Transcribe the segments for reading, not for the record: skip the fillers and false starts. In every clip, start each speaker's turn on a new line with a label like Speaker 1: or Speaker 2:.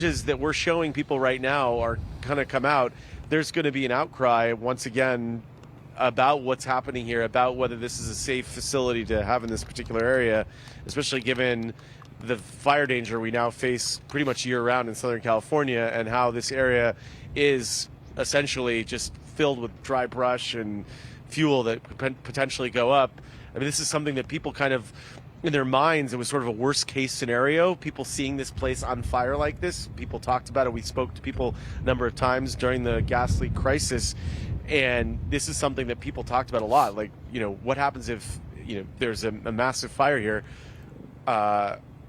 Speaker 1: that we're showing people right now are going to come out, there's going to be an outcry once again about what's happening here, about whether this is a safe facility to have in this particular area, especially given the fire danger we now face pretty much year-round in Southern California, and how this area is essentially just filled with dry brush and fuel that could potentially go up. I mean, this is something that people kind of, in their minds, it was sort of a worst-case scenario. People seeing this place on fire like this, people talked about it. We spoke to people a number of times during the gas leak crisis, and this is something that people talked about a lot. Like, what happens if, there's a massive fire here?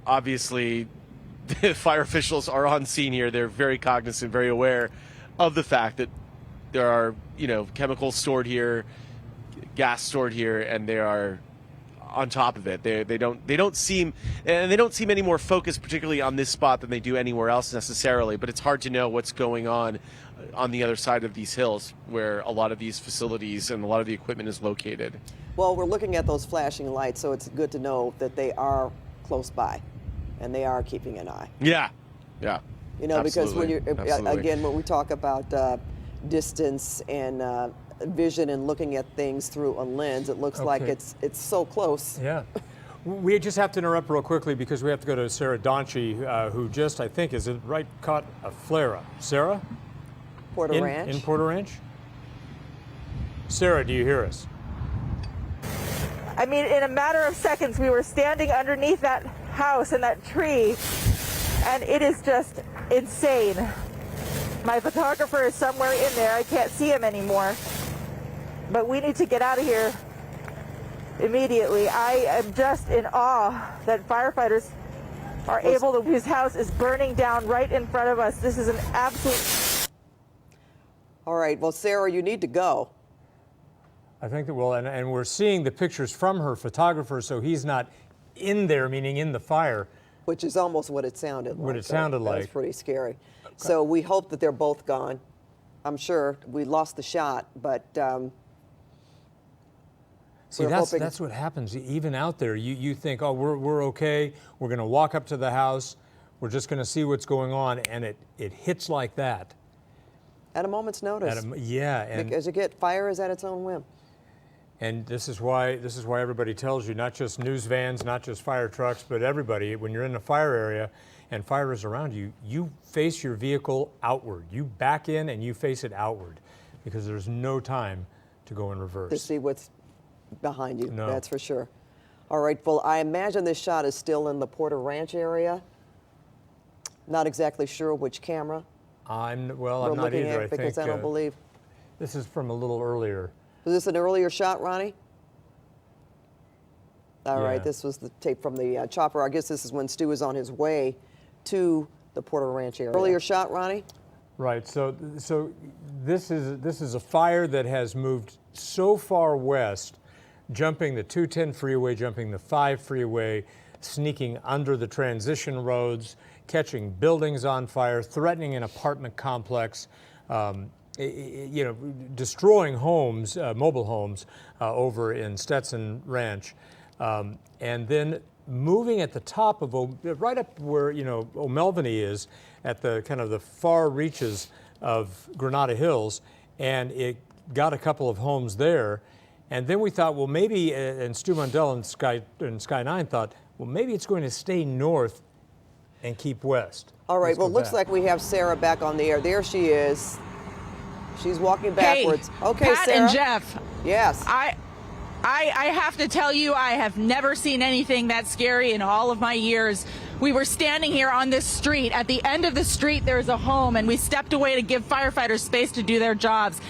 Speaker 1: Obviously, the fire officials are on scene here. They're very cognizant, very aware of the fact that there are, chemicals stored here, gas stored here, and they are on top of it. They don't seem any more focused particularly on this spot than they do anywhere else necessarily, but it's hard to know what's going on the other side of these hills where a lot of these facilities and a lot of the equipment is located.
Speaker 2: Well, we're looking at those flashing lights, so it's good to know that they are close by and they are keeping an eye.
Speaker 1: Yeah.
Speaker 2: Because when when we talk about distance and vision and looking at things through a lens, it looks like it's so close.
Speaker 3: Yeah. We just have to interrupt real quickly because we have to go to Sarah Donchie, who just, I think, is right caught a flare-up. Sarah?
Speaker 2: Porter Ranch.
Speaker 3: In Porter Ranch? Sarah, do you hear us?
Speaker 4: I mean, in a matter of seconds, we were standing underneath that house and that tree, and it is just insane. My photographer is somewhere in there. I can't see him anymore. But we need to get out of here immediately. I am just in awe that firefighters are able to, whose house is burning down right in front of us. This is an absolute...
Speaker 2: All right, well, Sarah, you need to go.
Speaker 3: I think that will, and we're seeing the pictures from her photographer, so he's not in there, meaning in the fire.
Speaker 2: Which is almost what it sounded like.
Speaker 3: What it sounded like.
Speaker 2: That's pretty scary. Okay. So we hope that they're both gone. I'm sure we lost the shot, but...
Speaker 3: See, that's what happens. Even out there, you think, oh, we're okay. We're going to walk up to the house. We're just going to see what's going on, and it hits like that.
Speaker 2: At a moment's notice.
Speaker 3: And
Speaker 2: because fire is at its own whim.
Speaker 3: And this is why everybody tells you, not just news vans, not just fire trucks, but everybody, when you're in a fire area and fire is around you, you face your vehicle outward. You back in and you face it outward, because there's no time to go in reverse.
Speaker 2: To see what's behind you,
Speaker 3: no.
Speaker 2: That's for sure. All right, well, I imagine this shot is still in the Porter Ranch area. Not exactly sure which camera.
Speaker 3: I'm not either.
Speaker 2: Because I don't believe.
Speaker 3: This is from a little earlier.
Speaker 2: Was this an earlier shot, Ronnie? All right, this was the tape from the chopper. I guess this is when Stu was on his way to the Porter Ranch area. Earlier shot, Ronnie?
Speaker 3: Right, so this is a fire that has moved so far west, jumping the 210 freeway, jumping the 5 freeway, sneaking under the transition roads, catching buildings on fire, threatening an apartment complex, destroying homes, mobile homes over in Stetson Ranch, and then moving at the top of, right up where, O'Melveny is, at the kind of the far reaches of Granada Hills, and it got a couple of homes there. And then we thought, well, maybe, and Stu Mundell and Sky 9 thought, well, maybe it's going to stay north and keep west.
Speaker 2: All right, well, it looks like we have Sarah back on the air. There she is. She's walking backwards.
Speaker 5: Hey,
Speaker 2: okay,
Speaker 5: Pat
Speaker 2: Sarah.
Speaker 5: and Jeff.
Speaker 2: Yes.
Speaker 5: I have to tell you, I have never seen anything that scary in all of my years. We were standing here on this street. At the end of the street, there's a home, and we stepped away to give firefighters space to do their jobs.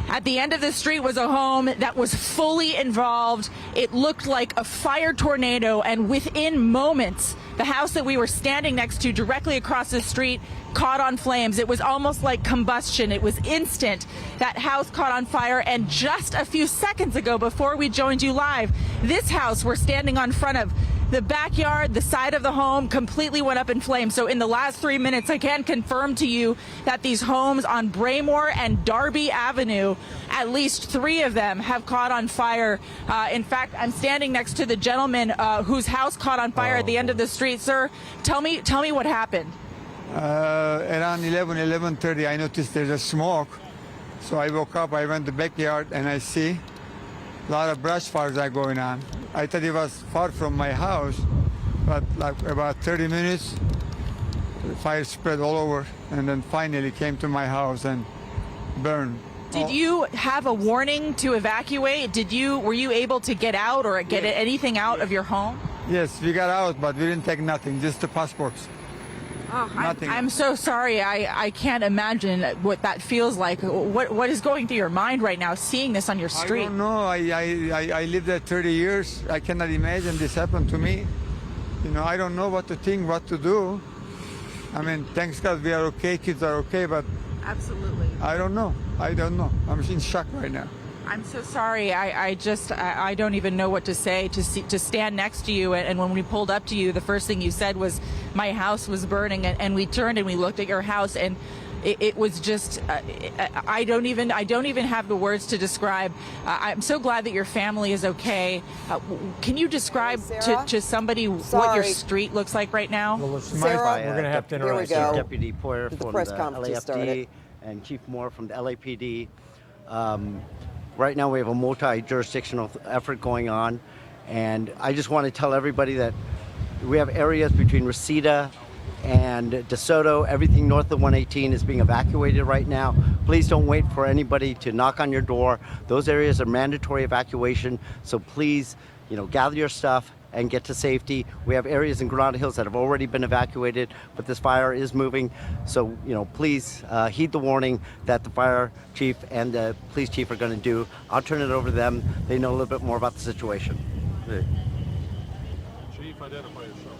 Speaker 5: At the end of the street was a home that was fully involved. It looked like a fire tornado, and within moments, the house that we were standing next to directly across the street caught on flames. It was almost like combustion. It was instant. That house caught on fire, and just a few seconds ago, before we joined you live, this house we're standing on front of, the backyard, the side of the home, completely went up in flames. So in the last 3 minutes, I can confirm to you that these homes on Braymore and Darby Avenue, at least 3 of them have caught on fire. In fact, I'm standing next to the gentleman whose house caught on fire at the end of the street. Sir, tell me what happened.
Speaker 6: Around 11:30, I noticed there's a smoke. So I woke up, I went to the backyard, and I see a lot of brush fires are going on. I thought it was far from my house, but like about 30 minutes, the fire spread all over, and then finally came to my house and burned.
Speaker 5: Did you have a warning to evacuate? Were you able to get out or get anything out of your home?
Speaker 6: Yes, we got out, but we didn't take nothing, just the passports.
Speaker 5: Oh,
Speaker 6: Nothing.
Speaker 5: I'm so sorry. I can't imagine what that feels like. What is going through your mind right now, seeing this on your street?
Speaker 6: I don't know. I lived there 30 years. I cannot imagine this happened to me. You know, I don't know what to think, what to do. I mean, thanks God we are okay, kids are okay, but
Speaker 5: Absolutely.
Speaker 6: I don't know. I'm in shock right now.
Speaker 5: I'm so sorry. I don't even know what to say. To stand next to you, and when we pulled up to you, the first thing you said was, "My house was burning," and we turned and we looked at your house, and it was just. I don't even have the words to describe. I'm so glad that your family is okay. Can you describe to somebody what your street looks like right now?
Speaker 3: Well,
Speaker 2: Sarah,
Speaker 3: we're going to have to
Speaker 2: Here we
Speaker 3: interrupt.
Speaker 2: go.
Speaker 7: Deputy Poyer
Speaker 2: The
Speaker 7: from
Speaker 2: press
Speaker 7: the
Speaker 2: conference just started.
Speaker 7: LAFD and Chief Moore from the LAPD. Right now we have a multi-jurisdictional effort going on, and I just want to tell everybody that we have areas between Reseda and DeSoto. Everything north of 118 is being evacuated right now. Please don't wait for anybody to knock on your door. Those areas are mandatory evacuation, so please, gather your stuff and get to safety. We have areas in Granada Hills that have already been evacuated, but this fire is moving. So, please heed the warning that the fire chief and the police chief are going to do. I'll turn it over to them. They know a little bit more about the situation.
Speaker 8: Chief, identify yourself.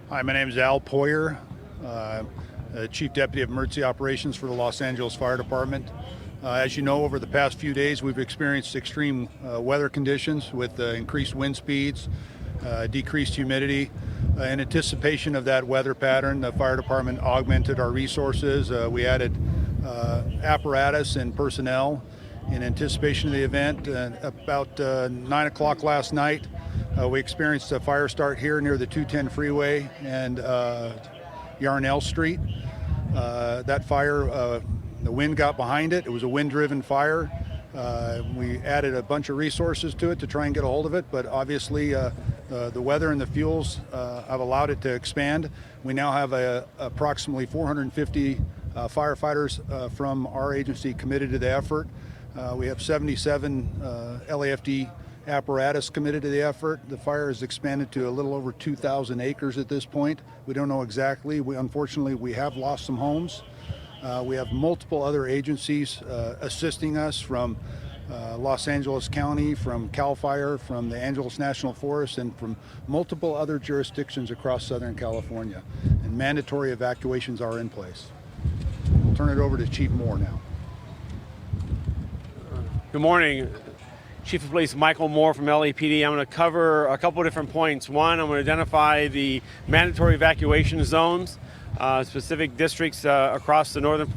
Speaker 8: Hi, my name is Al Poyer, Chief Deputy of Emergency Operations for the Los Angeles Fire Department. As you know, over the past few days, we've experienced extreme weather conditions with increased wind speeds, decreased humidity. In anticipation of that weather pattern, the fire department augmented our resources. We added apparatus and personnel in anticipation of the event. About 9 o'clock last night, we experienced a fire start here near the 210 freeway and Yarnell Street. That fire, the wind got behind it. It was a wind-driven fire. We added a bunch of resources to it to try and get a hold of it, but obviously the weather and the fuels have allowed it to expand. We now have approximately 450 firefighters from our agency committed to the effort. We have 77 LAFD apparatus committed to the effort. The fire has expanded to a little over 2,000 acres at this point. We don't know exactly. Unfortunately, we have lost some homes. We have multiple other agencies assisting us from Los Angeles County, from CAL FIRE, from the Angeles National Forest, and from multiple other jurisdictions across Southern California. And mandatory evacuations are in place. I'll turn it over to Chief Moore now.
Speaker 1: Good morning. Chief of Police Michael Moore from LAPD. I'm going to cover a couple of different points. One, I'm going to identify the mandatory evacuation zones, specific districts across the northern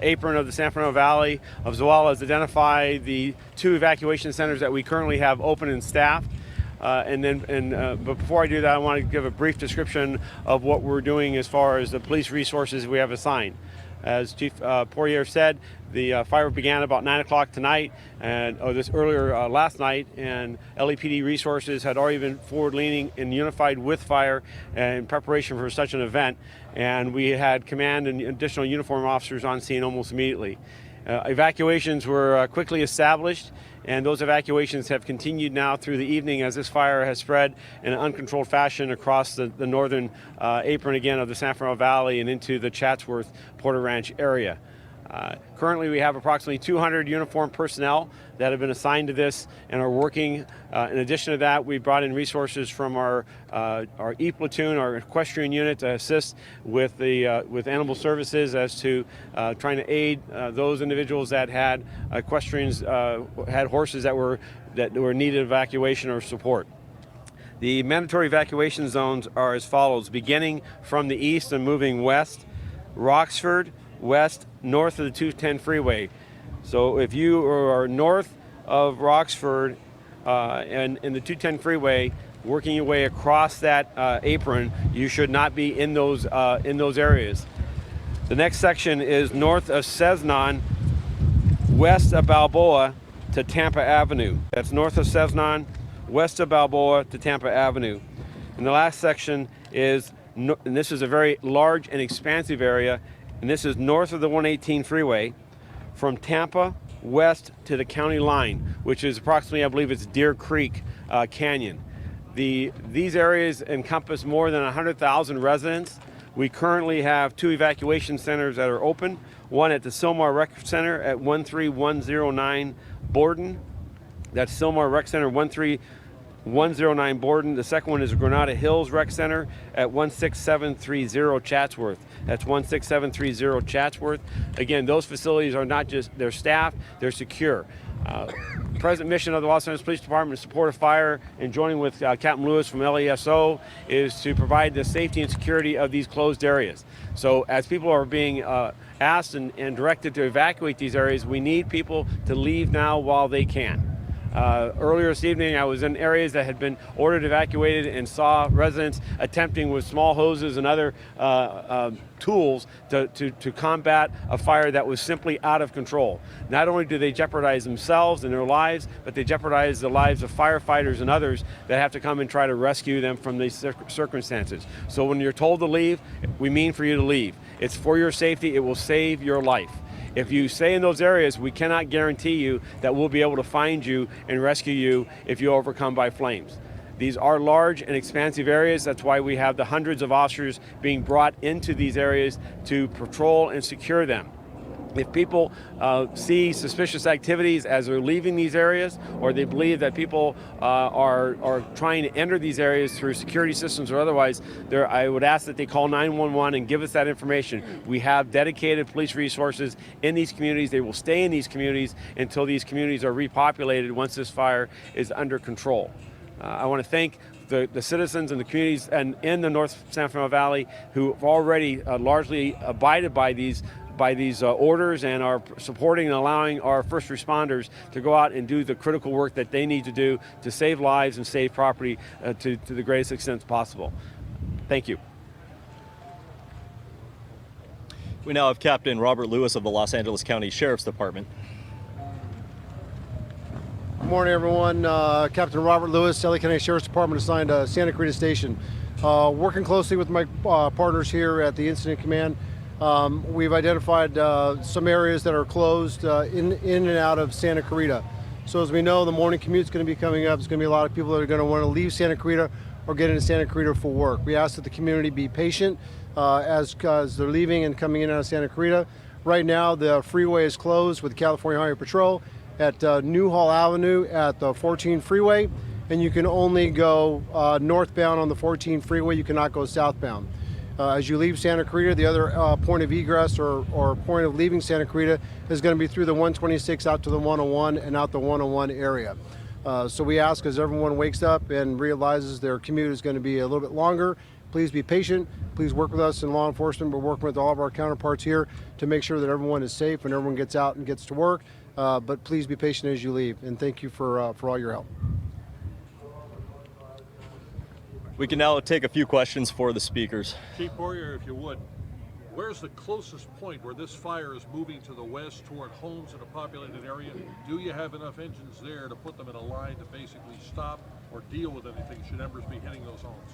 Speaker 1: apron of the San Fernando Valley, as well as identify the 2 evacuation centers that we currently have open and staffed. But before I do that, I want to give a brief description of what we're doing as far as the police resources we have assigned. As Chief Poirier said, the fire began about 9 o'clock tonight, last night, and LAPD resources had already been forward-leaning and unified with fire in preparation for such an event, and we had command and additional uniform officers on scene almost immediately. Evacuations were quickly established, and those evacuations have continued now through the evening as this fire has spread in an uncontrolled fashion across the northern apron again of the San Fernando Valley and into the Chatsworth Porter Ranch area. Currently, we have approximately 200 uniformed personnel that have been assigned to this and are working. In addition to that, we brought in resources from our E platoon, our equestrian unit, to assist with animal services as to trying to aid those individuals that had equestrians, had horses that were needed evacuation or support. The mandatory evacuation zones are as follows: beginning from the east and moving west, Roxford, west, north of the 210 freeway. So if you are north of Roxford and in the 210 freeway, working your way across that apron, you should not be in those areas.
Speaker 9: The next section is north of Cbsn, west of Balboa to Tampa Avenue. That's north of Cbsn, west of Balboa to Tampa Avenue. And the last section is, and this is a very large and expansive area, and this is north of the 118 freeway from Tampa west to the county line, which is approximately, I believe it's Deer Creek Canyon. These areas encompass more than 100,000 residents. We currently have 2 evacuation centers that are open, one at the SYLMAR Rec Center at 13109 Borden. That's SYLMAR Rec Center 13109 Borden. The second one is Granada Hills Rec Center at 16730 Chatsworth. That's 16730 Chatsworth. Again, those facilities are not just, they're staffed, they're secure. The present mission of the Los Angeles Police Department to support a fire, and joining with Captain Lewis from LASO, is to provide the safety and security of these closed areas. So as people are being asked and directed to evacuate these areas, we need people to leave now while they can. Earlier this evening, I was in areas that had been ordered evacuated and saw residents attempting with small hoses and other tools to combat a fire that was simply out of control. Not only do they jeopardize themselves and their lives, but they jeopardize the lives of firefighters and others that have to come and try to rescue them from these circumstances. So when you're told to leave, we mean for you to leave. It's for your safety. It will save your life. If you stay in those areas, we cannot guarantee you that we'll be able to find you and rescue you if you're overcome by flames. These are large and expansive areas. That's why we have the hundreds of officers being brought into these areas to patrol and secure them. If people see suspicious activities as they're leaving these areas, or they believe that people are trying to enter these areas through security systems or otherwise, I would ask that they call 911 and give us that information. We have dedicated police resources in these communities. They will stay in these communities until these communities are repopulated once this fire is under control. I want to thank the citizens and the communities and in the North San Fernando Valley who have already largely abided by these orders and are supporting and allowing our first responders to go out and do the critical work that they need to do to save lives and save property to the greatest extent possible. Thank you.
Speaker 10: We now have Captain Robert Lewis of the Los Angeles County Sheriff's Department.
Speaker 11: Good morning, everyone. Captain Robert Lewis, LA County Sheriff's Department, assigned to Santa Clarita Station. Working closely with my partners here at the Incident Command, we've identified some areas that are closed in and out of Santa Clarita. So as we know, the morning commute is going to be coming up. There's going to be a lot of people that are going to want to leave Santa Clarita or get into Santa Clarita for work. We ask that the community be patient as they're leaving and coming in and out of Santa Clarita. Right now, the freeway is closed with the California Highway Patrol at Newhall Avenue at the 14 freeway, and you can only go northbound on the 14 freeway. You cannot go southbound. As you leave Santa Clarita, the other point of egress or point of leaving Santa Clarita is going to be through the 126 out to the 101 and out the 101 area. So we ask, as everyone wakes up and realizes their commute is going to be a little bit longer, please be patient. Please work with us in law enforcement. We're working with all of our counterparts here to make sure that everyone is safe and everyone gets out and gets to work. But please be patient as you leave, and thank you for all your help.
Speaker 10: We can now take a few questions for the speakers.
Speaker 12: Chief Boyer, if you would, where's the closest point where this fire is moving to the west toward homes in a populated area? Do you have enough engines there to put them in a line to basically stop or deal with anything should embers be hitting those homes?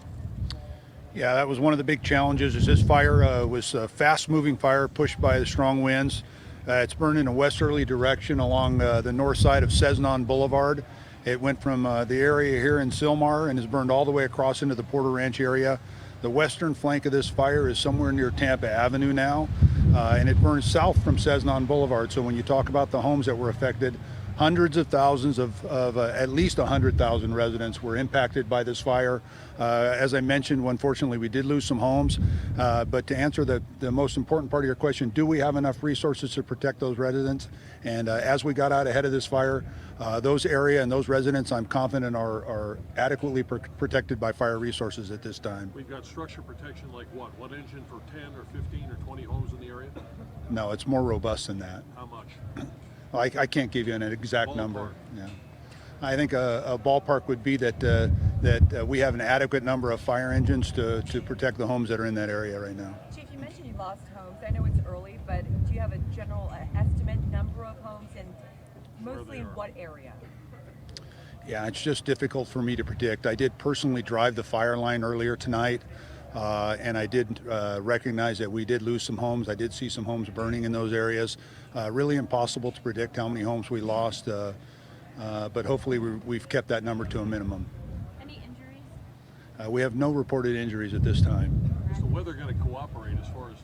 Speaker 8: Yeah, that was one of the big challenges. Is this fire was a fast-moving fire pushed by the strong winds. It's burned in a westerly direction along the north side of Cbsn Boulevard. It went from the area here in SYLMAR and has burned all the way across into the Porter Ranch area. The western flank of this fire is somewhere near Tampa Avenue now, and it burns south from Cbsn Boulevard. So when you talk about the homes that were affected, hundreds of thousands of at least 100,000 residents were impacted by this fire. As I mentioned, unfortunately, we did lose some homes. But to answer the most important part of your question, do we have enough resources to protect those residents? And as we got out ahead of this fire, those area and those residents, I'm confident, are adequately protected by fire resources at this time.
Speaker 12: We've got structure protection like what? One engine for 10 or 15 or 20 homes in the area?
Speaker 8: No, it's more robust than that.
Speaker 12: How much?
Speaker 8: I can't give you an exact number. Yeah. I think a ballpark would be that we have an adequate number of fire engines to protect the homes that are in that area right now.
Speaker 13: Chief, you mentioned you lost homes. I know it's early, but do you have a general estimate number of homes, and mostly in what area?
Speaker 8: Yeah, it's just difficult for me to predict. I did personally drive the fire line earlier tonight, and I did recognize that we did lose some homes. I did see some homes burning in those areas. Really impossible to predict how many homes we lost, but hopefully we've kept that number to a minimum.
Speaker 13: Any injuries?
Speaker 8: We have no reported injuries at this time.
Speaker 12: Is the weather going to cooperate as far as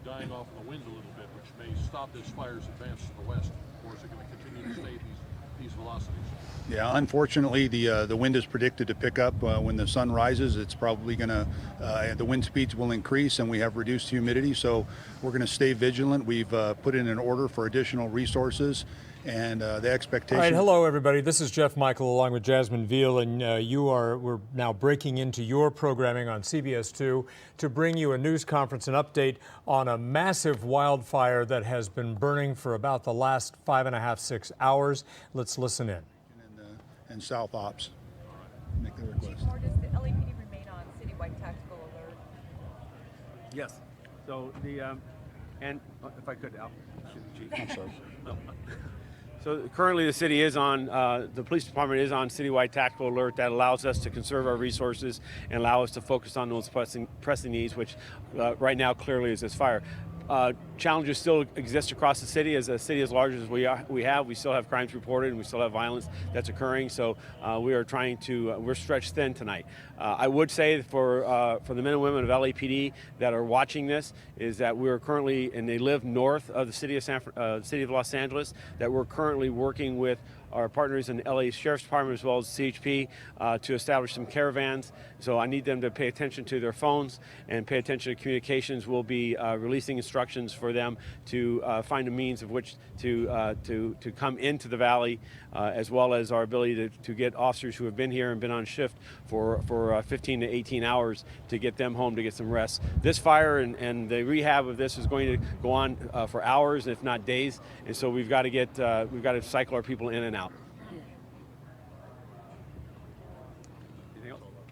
Speaker 12: dying off in the wind a little bit, which may stop this fire's advance to the west, or is it going to continue to stay at these velocities?
Speaker 8: Yeah, unfortunately, the wind is predicted to pick up when the sun rises. It's probably going to, the wind speeds will increase, and we have reduced humidity. So we're going to stay vigilant. We've put in an order for additional resources, and the expectation.
Speaker 3: All right, hello everybody. This is Jeff Michael along with Jasmine Veal, and we're now breaking into your programming on CBS 2 to bring you a news conference and update on a massive wildfire that has been burning for about the last 5.5, 6 hours. Let's listen in.
Speaker 8: And South Ops. Make the request.
Speaker 13: Chief, does the LAPD remain on citywide tactical alert?
Speaker 9: Yes. So and if I could, Al.
Speaker 8: I'm sorry.
Speaker 9: So currently the city is on, the police department is on citywide tactical alert that allows us to conserve our resources and allow us to focus on those pressing needs, which right now clearly is this fire. Challenges still exist across the city. As a city as large as we still have crimes reported, and we still have violence that's occurring. So we are trying to, we're stretched thin tonight. I would say for the men and women of LAPD that are watching this is that we are currently, and they live north of the city of Los Angeles, that we're currently working with our partners in the LA Sheriff's Department as well as CHP to establish some caravans. So I need them to pay attention to their phones and pay attention to communications. We'll be releasing instructions for them to find a means of which to come into the valley, as well as our ability to get officers who have been here and been on shift for 15 to 18 hours to get them home to get some rest. This fire and the rehab of this is going to go on for hours, if not days, and so we've got to cycle our people in and out.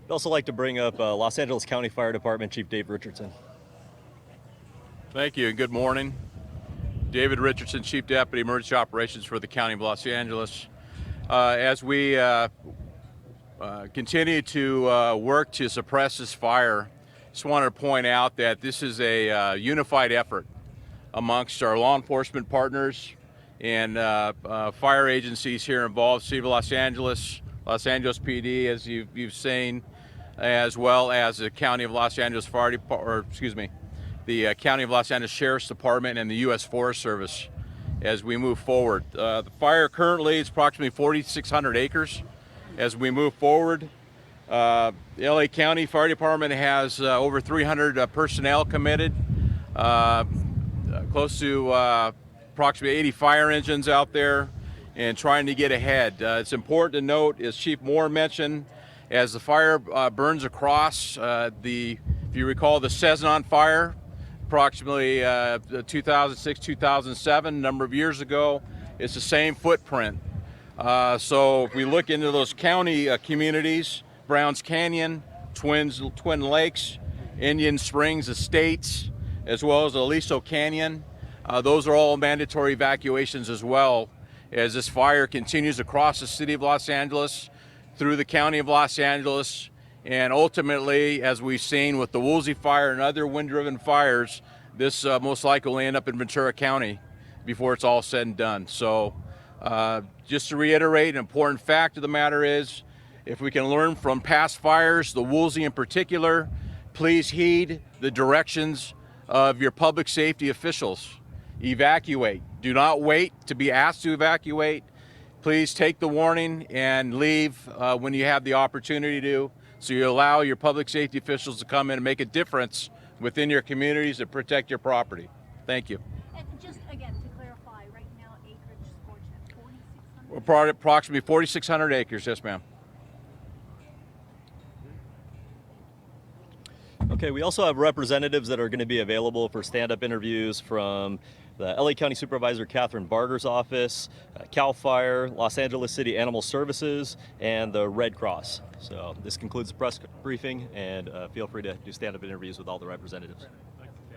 Speaker 10: I'd also like to bring up Los Angeles County Fire Department Chief Dave Richardson.
Speaker 14: Thank you and good morning. David Richardson, Chief Deputy Emergency Operations for the County of Los Angeles. As we continue to work to suppress this fire, just wanted to point out that this is a unified effort amongst our law enforcement partners and fire agencies here involved, City of Los Angeles PD, as you've seen, as well as the County of Los Angeles Fire Department, or excuse me, the County of Los Angeles Sheriff's Department and the U.S. Forest Service as we move forward. The fire currently is approximately 4,600 acres. As we move forward, the LA County Fire Department has over 300 personnel committed, close to approximately 80 fire engines out there and trying to get ahead. It's important to note, as Chief Moore mentioned, as the fire burns across if you recall the Cbsn fire, approximately 2006, 2007, a number of years ago, it's the same footprint. So if we look into those county communities, Browns Canyon, Twin Lakes, Indian Springs Estates, as well as Aliso Canyon, those are all mandatory evacuations as well, as this fire continues across the city of Los Angeles, through the county of Los Angeles, and ultimately, as we've seen with the Woolsey fire and other wind-driven fires, this most likely will end up in Ventura County before it's all said and done. So just to reiterate, an important fact of the matter is, if we can learn from past fires, the Woolsey in particular, please heed the directions of your public safety officials. Evacuate. Do not wait to be asked to evacuate. Please take the warning and leave when you have the opportunity to, so you allow your public safety officials to come in and make a difference within your communities and protect your property. Thank you.
Speaker 13: And just again, to clarify, right now acreage scorched at 4,600?
Speaker 14: We're approximately 4,600 acres, yes ma'am.
Speaker 10: Okay, we also have representatives that are going to be available for stand-up interviews from the LA County Supervisor Catherine Barger's office, CAL FIRE, Los Angeles City Animal Services, and the Red Cross. So this concludes the press briefing, and feel free to do stand-up interviews with all the representatives.
Speaker 13: Thank you.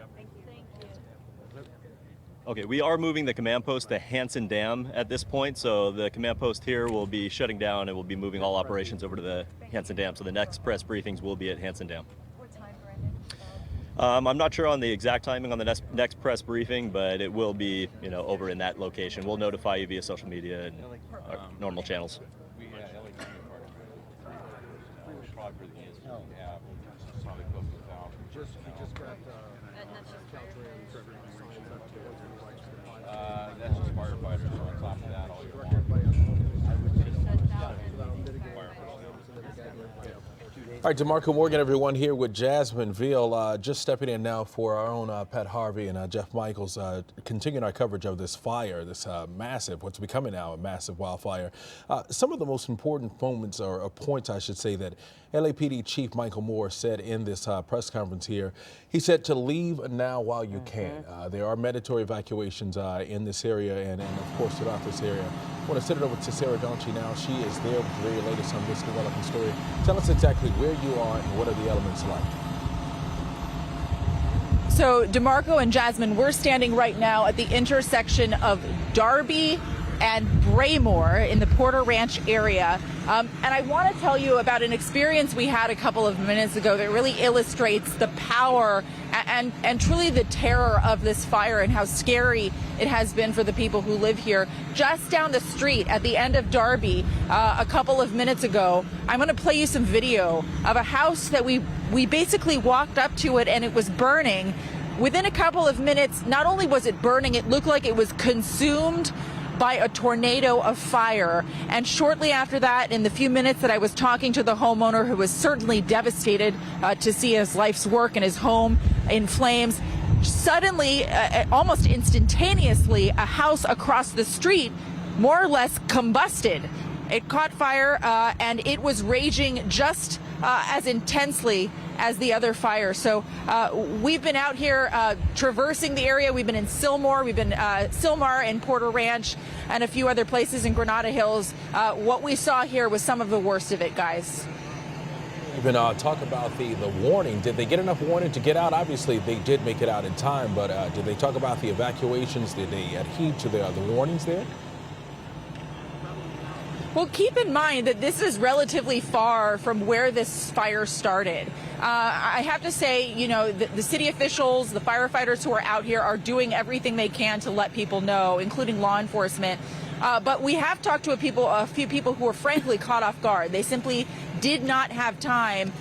Speaker 10: Okay, we are moving the command post to Hanson Dam at this point, so the command post here will be shutting down and we'll be moving all operations over to the Hanson Dam. So the next press briefings will be at Hanson Dam.
Speaker 13: What time, Brandon?
Speaker 10: I'm not sure on the exact timing on the next press briefing, but it will be, over in that location. We'll notify you via social media and our normal channels.
Speaker 14: That's just firefighters. So on top of that, all your
Speaker 15: All right, DeMarco Morgan, everyone, here with Jasmine Veal, just stepping in now for our own Pat Harvey and Jeff Michaels, continuing our coverage of this fire, this what's becoming now a massive wildfire. Some of the most important moments or points, I should say, that LAPD Chief Michael Moore said in this press conference here. He said to leave now while you can. There are mandatory evacuations in this area and of course, throughout this area. I want to send it over to Sarah Donchi now. She is there with the very latest on this developing story. Tell us exactly where you are and what are the elements like.
Speaker 5: So, DeMarco and Jasmine, we're standing right now at the intersection of Darby and Braymore in the Porter Ranch area. And I want to tell you about an experience we had a couple of minutes ago that really illustrates the power and truly the terror of this fire and how scary it has been for the people who live here. Just down the street at the end of Darby a couple of minutes ago, I'm going to play you some video of a house that we basically walked up to it and it was burning. Within a couple of minutes, not only was it burning, it looked like it was consumed by a tornado of fire. And shortly after that, in the few minutes that I was talking to the homeowner, who was certainly devastated to see his life's work and his home in flames, suddenly, almost instantaneously, a house across the street more or less combusted. It caught fire and it was raging just as intensely as the other fire. So we've been out here traversing the area. We've been in SYLMAR, we've been SYLMAR and Porter Ranch and a few other places in Granada Hills. What we saw here was some of the worst of it, guys.
Speaker 15: Even talk about the warning. Did they get enough warning to get out? Obviously, they did make it out in time, but did they talk about the evacuations? Did they adhere to the warnings there?
Speaker 5: Well, keep in mind that this is relatively far from where this fire started. I have to say, the city officials, the firefighters who are out here are doing everything they can to let people know, including law enforcement. But we have talked to a few people who were frankly caught off guard. They simply did not have time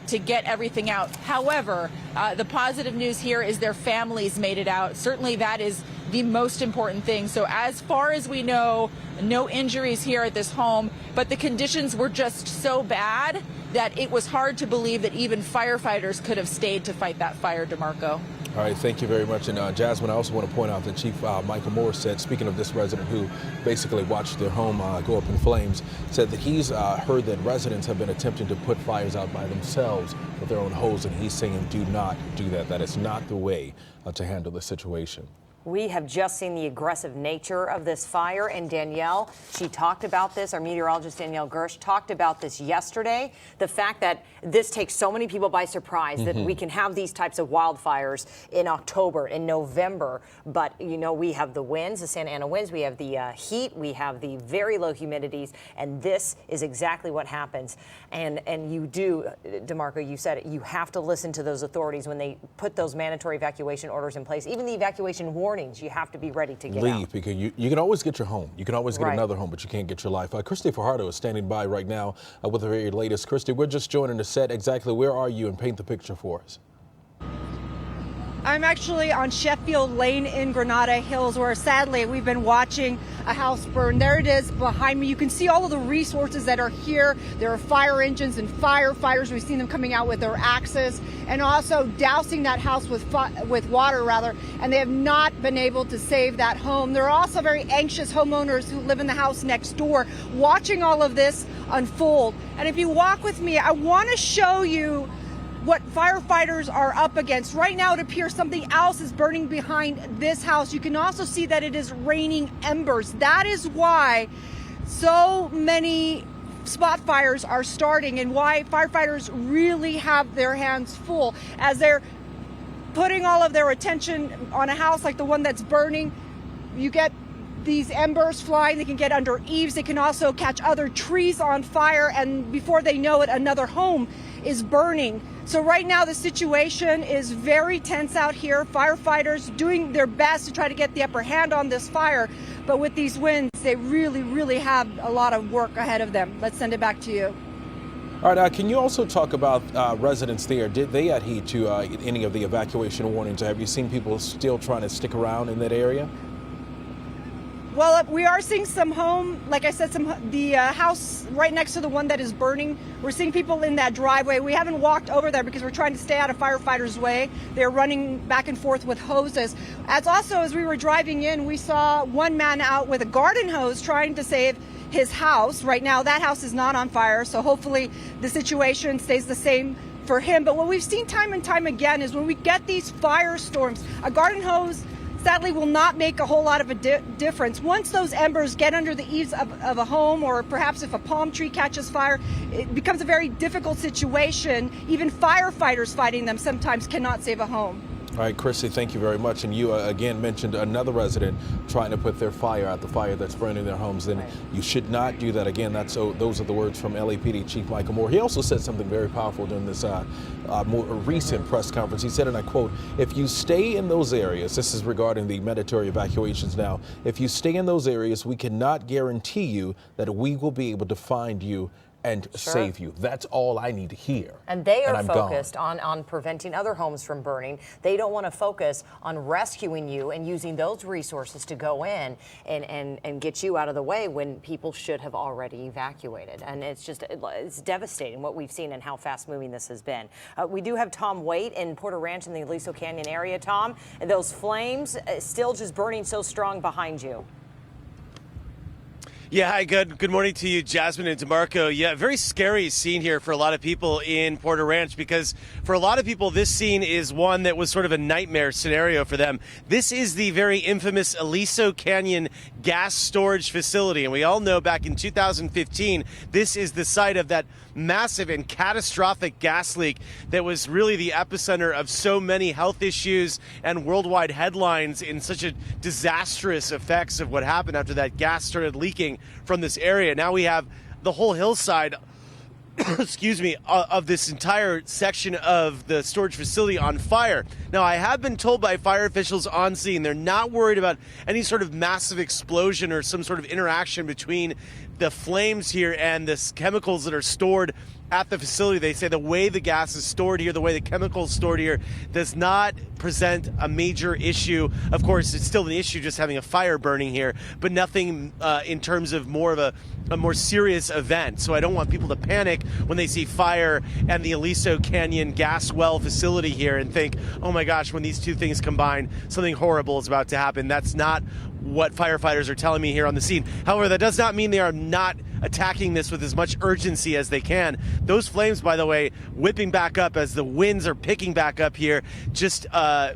Speaker 5: to get everything out. However, the positive news here is their families made it out. Certainly that is the most important thing. So as far as we know, no injuries here at this home, but the conditions were just so bad that it was hard to believe that even firefighters could have stayed to fight that fire, DeMarco.
Speaker 15: All right, thank you very much. And Jasmine, I also want to point out that Chief Michael Moore said, speaking of this resident who basically watched their home go up in flames, said that he's heard that residents have been attempting to put fires out by themselves with their own hose, and he's saying do not do that. That is not the way to handle the situation.
Speaker 16: We have just seen the aggressive nature of this fire, and Danielle, she talked about this. Our meteorologist Danielle Gersh talked about this yesterday. The fact that this takes so many people by surprise, that we can have these types of wildfires in October, in November. But, we have the winds, the Santa Ana winds, we have the heat, we have the very low humidities, and this is exactly what happens. And you do, DeMarco, you said it, you have to listen to those authorities when they put those mandatory evacuation orders in place, even the evacuation warnings. You have to be ready to get
Speaker 15: leave
Speaker 16: out.
Speaker 15: Because you can always get your home. You can always get another home, but you can't get your life. Christy Fajardo is standing by right now with the very latest. Christy, we're just joining the set. Exactly where are you, and paint the picture for us.
Speaker 17: I'm actually on Sheffield Lane in Granada Hills, where sadly we've been watching a house burn. There it is behind me. You can see all of the resources that are here. There are fire engines and firefighters. We've seen them coming out with their axes and also dousing that house with water, and they have not been able to save that home. There are also very anxious homeowners who live in the house next door watching all of this unfold. And if you walk with me, I want to show you what firefighters are up against. Right now it appears something else is burning behind this house. You can also see that it is raining embers. That is why so many spot fires are starting and why firefighters really have their hands full as they're putting all of their attention on a house like the one that's burning. You get these embers flying, they can get under eaves, they can also catch other trees on fire, and before they know it, another home is burning. So right now the situation is very tense out here. Firefighters doing their best to try to get the upper hand on this fire, but with these winds, they really have a lot of work ahead of them. Let's send it back to you.
Speaker 15: All right, can you also talk about residents there? Did they adhere to any of the evacuation warnings? Have you seen people still trying to stick around in that area?
Speaker 17: Well, we are seeing some like I said, the house right next to the one that is burning. We're seeing people in that driveway. We haven't walked over there because we're trying to stay out of firefighters' way. They're running back and forth with hoses. As we were driving in, we saw one man out with a garden hose trying to save his house. Right now, that house is not on fire, so hopefully the situation stays the same for him. But what we've seen time and time again is when we get these firestorms, a garden hose sadly will not make a whole lot of a difference. Once those embers get under the eaves of a home, or perhaps if a palm tree catches fire, it becomes a very difficult situation. Even firefighters fighting them sometimes cannot save a home.
Speaker 15: All right, Chrissy, thank you very much. And you again mentioned another resident trying to put their fire out, the fire that's burning their homes. Then you should not do that again. Those are the words from LAPD Chief Michael Moore. He also said something very powerful during this more recent press conference. He said, and I quote, "If you stay in those areas," this is regarding the mandatory evacuations now, "if you stay in those areas, we cannot guarantee you that we will be able to find you and save you." That's all I need to hear.
Speaker 16: And they are focused on preventing other homes from burning. They don't want to focus on rescuing you and using those resources to go in and get you out of the way when people should have already evacuated. And it's devastating what we've seen and how fast moving this has been. We do have Tom Waite in Porter Ranch in the Aliso Canyon area. Tom, those flames still just burning so strong behind you.
Speaker 1: Yeah, hi, good morning to you, Jasmine and DeMarco. Yeah, very scary scene here for a lot of people in Porter Ranch, because for a lot of people, this scene is one that was sort of a nightmare scenario for them. This is the very infamous Aliso Canyon gas storage facility, and we all know back in 2015, this is the site of that massive and catastrophic gas leak that was really the epicenter of so many health issues and worldwide headlines in such a disastrous effects of what happened after that gas started leaking from this area. Now we have the whole hillside excuse me, of this entire section of the storage facility on fire. Now, I have been told by fire officials on scene they're not worried about any sort of massive explosion or some sort of interaction between the flames here and the chemicals that are stored at the facility. They say the way the gas is stored here, the way the chemicals stored here, does not present a major issue. Of course, it's still an issue just having a fire burning here, but nothing in terms of more of a more serious event. So I don't want people to panic when they see fire and the Aliso Canyon gas well facility here and think, oh my gosh, when these two things combine, something horrible is about to happen. That's not what firefighters are telling me here on the scene. However, that does not mean they are not attacking this with as much urgency as they can. Those flames, by the way, whipping back up as the winds are picking back up here, just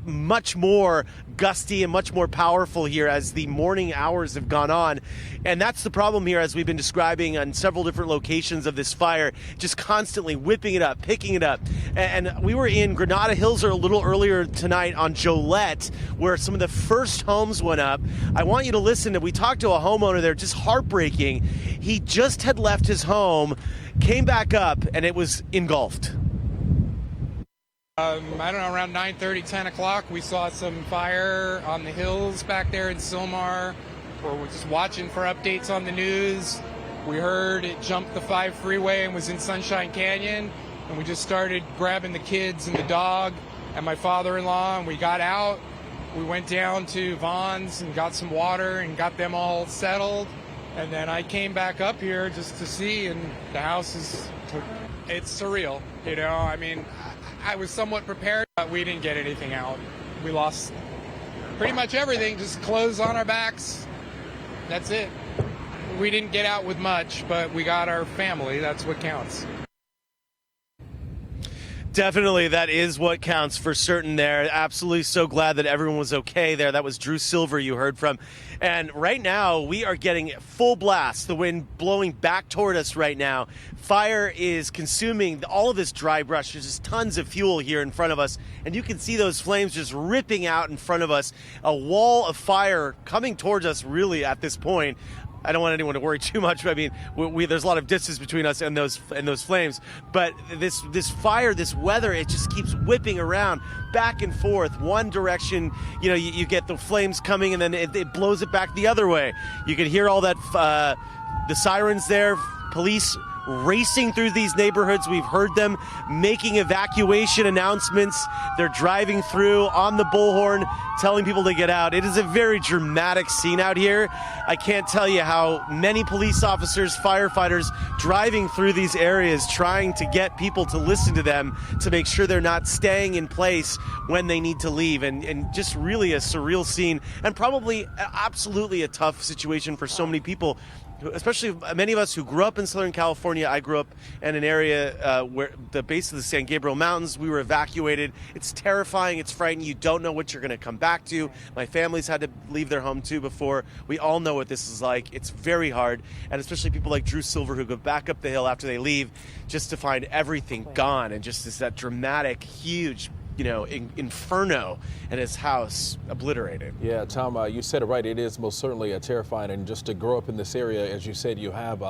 Speaker 1: much more gusty and much more powerful here as the morning hours have gone on. And that's the problem here, as we've been describing on several different locations of this fire, just constantly whipping it up, picking it up. And we were in Granada Hills a little earlier tonight on Jolette, where some of the first homes went up. I want you to listen to, we talked to a homeowner there, just heartbreaking. He just had left his home, came back up, and it was engulfed.
Speaker 18: I don't know, around 9:30, 10 o'clock, we saw some fire on the hills back there in SYLMAR. We're just watching for updates on the news. We heard it jumped the 5 freeway and was in Sunshine Canyon, and we just started grabbing the kids and the dog and my father-in-law, and we got out. We went down to Vaughn's and got some water and got them all settled, and then I came back up here just to see, and the house it's surreal, you know. I mean, I was somewhat prepared, but we didn't get anything out. We lost pretty much everything, just clothes on our backs. That's it. We didn't get out with much, but we got our family. That's what counts.
Speaker 1: Definitely, that is what counts for certain there. Absolutely so glad that everyone was okay there. That was Drew Silver you heard from. And right now, we are getting full blast. The wind blowing back toward us right now. Fire is consuming all of this dry brush. There's just tons of fuel here in front of us. And you can see those flames just ripping out in front of us. A wall of fire coming towards us really at this point. I don't want anyone to worry too much. I mean, there's a lot of distance between us and those flames. But this fire, this weather, it just keeps whipping around back and forth. One direction, you get the flames coming, and then it blows it back the other way. You can hear all that, the sirens there, police racing through these neighborhoods. We've heard them making evacuation announcements. They're driving through on the bullhorn, telling people to get out. It is a very dramatic scene out here. I can't tell you how many police officers, firefighters driving through these areas trying to get people to listen to them to make sure they're not staying in place when they need to leave. And just really a surreal scene, and probably absolutely a tough situation for so many people, especially many of us who grew up in Southern California. I grew up in an area where the base of the San Gabriel Mountains, we were evacuated. It's terrifying. It's frightening. You don't know what you're going to come back to. My family's had to leave their home too before. We all know what this is like. It's very hard. And especially people like Drew Silver who go back up the hill after they leave just to find everything gone, and just that dramatic, huge inferno and his house obliterated.
Speaker 15: Yeah, Tom, you said it right. It is most certainly terrifying, and just to grow up in this area, as you said, you have,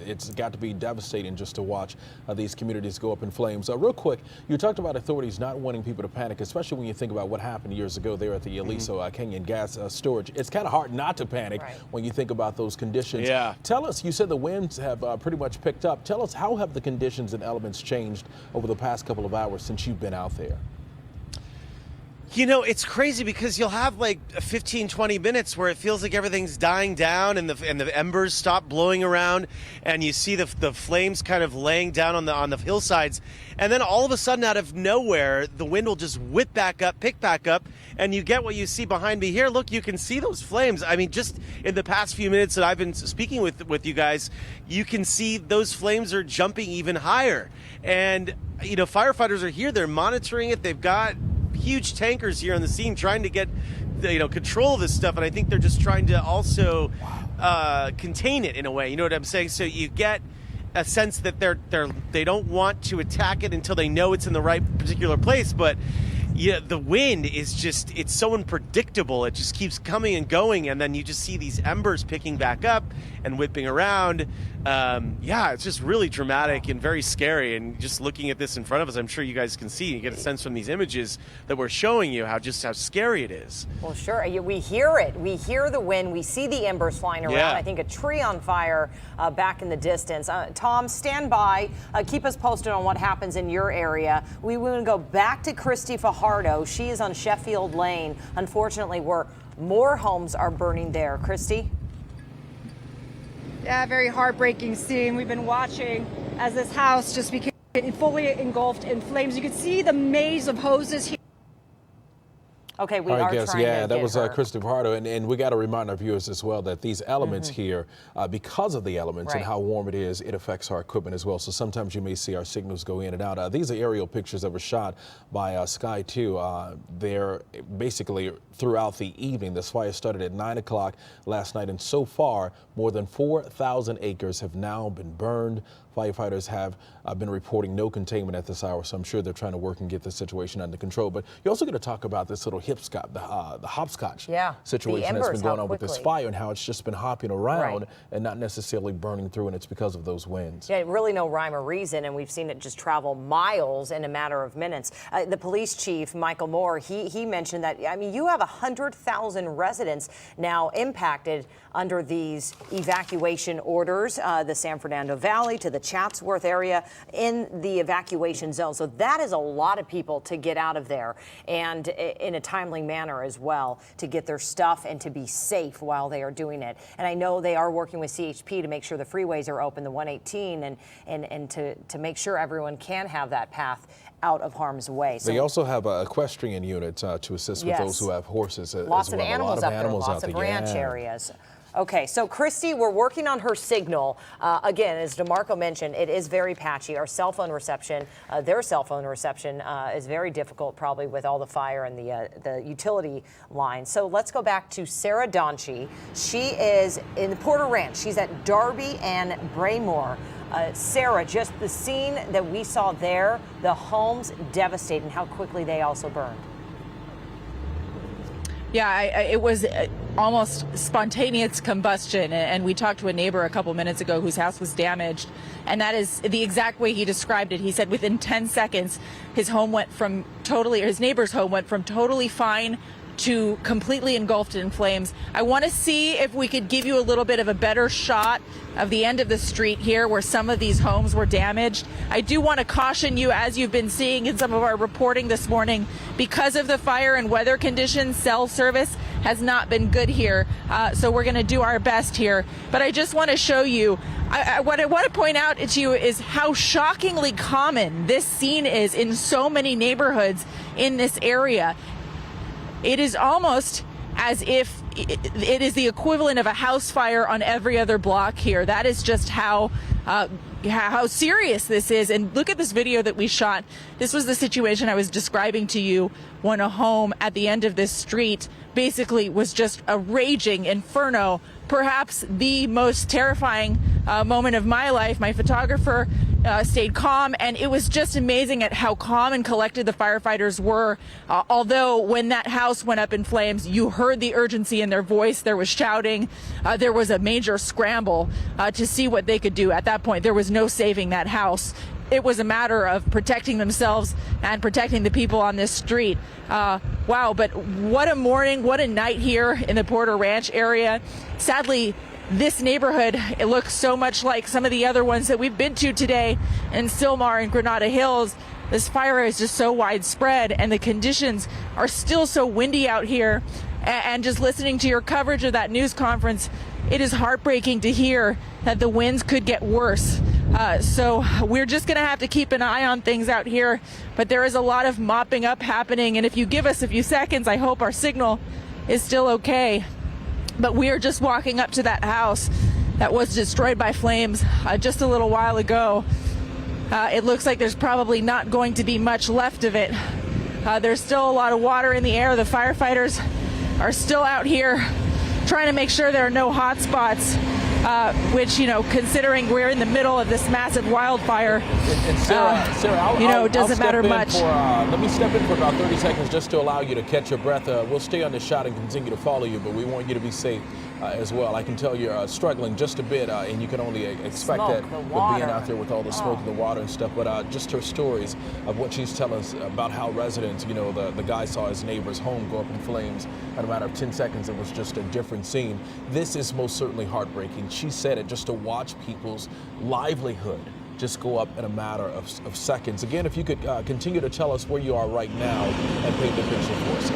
Speaker 15: it's got to be devastating just to watch these communities go up in flames. Real quick, you talked about authorities not wanting people to panic, especially when you think about what happened years ago there at the Aliso Canyon gas storage. It's kind of hard not to panic when you think about those conditions.
Speaker 1: Yeah.
Speaker 15: Tell us, you said the winds have pretty much picked up. Tell us, how have the conditions and elements changed over the past couple of hours since you've been out there?
Speaker 1: It's crazy because you'll have like 15, 20 minutes where it feels like everything's dying down and the embers stop blowing around, and you see the flames kind of laying down on the hillsides. And then all of a sudden, out of nowhere, the wind will just whip back up, pick back up, and you get what you see behind me here. Look, you can see those flames. I mean, just in the past few minutes that I've been speaking with you guys, you can see those flames are jumping even higher. And, firefighters are here. They're monitoring it. They've got huge tankers here on the scene trying to get control of this stuff, and I think they're just trying to also contain it in a way. You know what I'm saying? So you get a sense that they don't want to attack it until they know it's in the right particular place. But the wind is just, it's so unpredictable. It just keeps coming and going, and then you just see these embers picking back up and whipping around. It's just really dramatic and very scary. And just looking at this in front of us, I'm sure you guys can see, you get a sense from these images that we're showing you how scary it is.
Speaker 16: Well, sure. We hear it. We hear the wind. We see the embers flying around.
Speaker 1: Yeah.
Speaker 16: I think a tree on fire back in the distance. Tom, stand by. Keep us posted on what happens in your area. We want to go back to Christy Fajardo. She is on Sheffield Lane, unfortunately, where more homes are burning there. Christy?
Speaker 17: Yeah, very heartbreaking scene. We've been watching as this house just became fully engulfed in flames. You can see the maze of hoses here.
Speaker 16: Okay, we are trying to
Speaker 15: that
Speaker 16: get
Speaker 15: was
Speaker 16: her.
Speaker 15: Christy Fajardo, and we got to remind our viewers as well that these elements here, because of the elements and how warm it is, it affects our equipment as well. So sometimes you may see our signals go in and out. These are aerial pictures that were shot by Sky 2. They're basically throughout the evening. This fire started at 9 o'clock last night, and so far, more than 4,000 acres have now been burned. Firefighters have been reporting no containment at this hour, so I'm sure they're trying to work and get the situation under control. But you're also going to talk about this little the hopscotch situation that's been going on with this fire, and how it's just been hopping around and not necessarily burning through, and it's because of those winds.
Speaker 16: Yeah, really no rhyme or reason, and we've seen it just travel miles in a matter of minutes. The police chief, Michael Moore, he mentioned that, I mean, you have 100,000 residents now impacted under these evacuation orders, the San Fernando Valley to the Chatsworth area in the evacuation zone. So that is a lot of people to get out of there, and in a timely manner as well, to get their stuff and to be safe while they are doing it. And I know they are working with CHP to make sure the freeways are open, the 118, and to make sure everyone can have that path out of harm's way. So
Speaker 15: they also have equestrian units to assist with those who have horses as well.
Speaker 16: Lots of animals
Speaker 15: a lot of
Speaker 16: up
Speaker 15: animals
Speaker 16: there,
Speaker 15: out
Speaker 16: lots of ranch areas. Okay, so Christy, we're working on her signal. Again, as DeMarco mentioned, it is very patchy. Our cell phone reception, their cell phone reception is very difficult, probably with all the fire and the utility line. So let's go back to Sarah Donchie. She is in the Porter Ranch. She's at Darby and Braymore. Sarah, just the scene that we saw there, the homes devastated, and how quickly they also burned.
Speaker 5: Yeah, it was almost spontaneous combustion. And we talked to a neighbor a couple minutes ago whose house was damaged. And that is the exact way he described it. He said within 10 seconds, his neighbor's home went from totally fine to completely engulfed in flames. I want to see if we could give you a little bit of a better shot of the end of the street here where some of these homes were damaged. I do want to caution you, as you've been seeing in some of our reporting this morning, because of the fire and weather conditions, cell service has not been good here. So we're going to do our best here. But I just want to show you, what I want to point out to you is how shockingly common this scene is in so many neighborhoods in this area. It is almost as if it is the equivalent of a house fire on every other block here. That is just how serious this is. And look at this video that we shot. This was the situation I was describing to you when a home at the end of this street basically was just a raging inferno. Perhaps the most terrifying moment of my life. My photographer stayed calm, and it was just amazing at how calm and collected the firefighters were. Although when that house went up in flames, you heard the urgency in their voice. There was shouting. There was a major scramble to see what they could do. At that point, there was no saving that house. It was a matter of protecting themselves and protecting the people on this street. Wow, but what a morning, what a night here in the Porter Ranch area. Sadly, this neighborhood, it looks so much like some of the other ones that we've been to today in SYLMAR and Granada Hills. This fire is just so widespread, and the conditions are still so windy out here. And just listening to your coverage of that news conference, it is heartbreaking to hear that the winds could get worse. So we're just going to have to keep an eye on things out here. But there is a lot of mopping up happening. And if you give us a few seconds, I hope our signal is still okay. But we are just walking up to that house that was destroyed by flames just a little while ago. It looks like there's probably not going to be much left of it. There's still a lot of water in the air. The firefighters are still out here trying to make sure there are no hot spots, which, considering we're in the middle of this massive wildfire,
Speaker 15: and Sarah,
Speaker 5: doesn't matter much.
Speaker 15: Let me step in for about 30 seconds just to allow you to catch your breath. We'll stay on this shot and continue to follow you, but we want you to be safe as well. I can tell you're struggling just a bit, and you can only expect that with being out there with all the smoke and the water and stuff. But just her stories of what she's telling us about how residents, the guy saw his neighbor's home go up in flames. In a matter of 10 seconds, it was just a different scene. This is most certainly heartbreaking. She said it, just to watch people's livelihood just go up in a matter of seconds. Again, if you could continue to tell us where you are right now and paint the picture for us.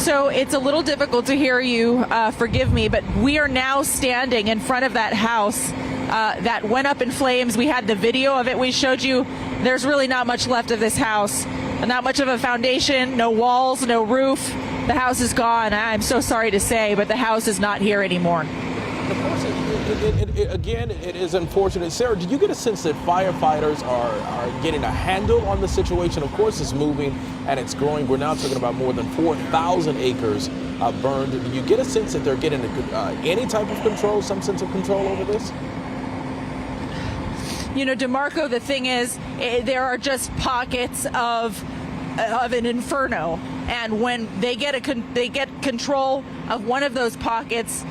Speaker 5: So it's a little difficult to hear you, forgive me, but we are now standing in front of that house that went up in flames. We had the video of it we showed you. There's really not much left of this house. Not much of a foundation, no walls, no roof. The house is gone. I'm so sorry to say, but the house is not here anymore.
Speaker 15: Of course, it is unfortunate. Sarah, do you get a sense that firefighters are getting a handle on the situation? Of course, it's moving and it's growing. We're now talking about more than 4,000 acres burned. Do you get a sense that they're getting any type of control, some sense of control over this?
Speaker 5: DeMarco, the thing is, there are just pockets of an inferno, and when they get control of one of those pockets,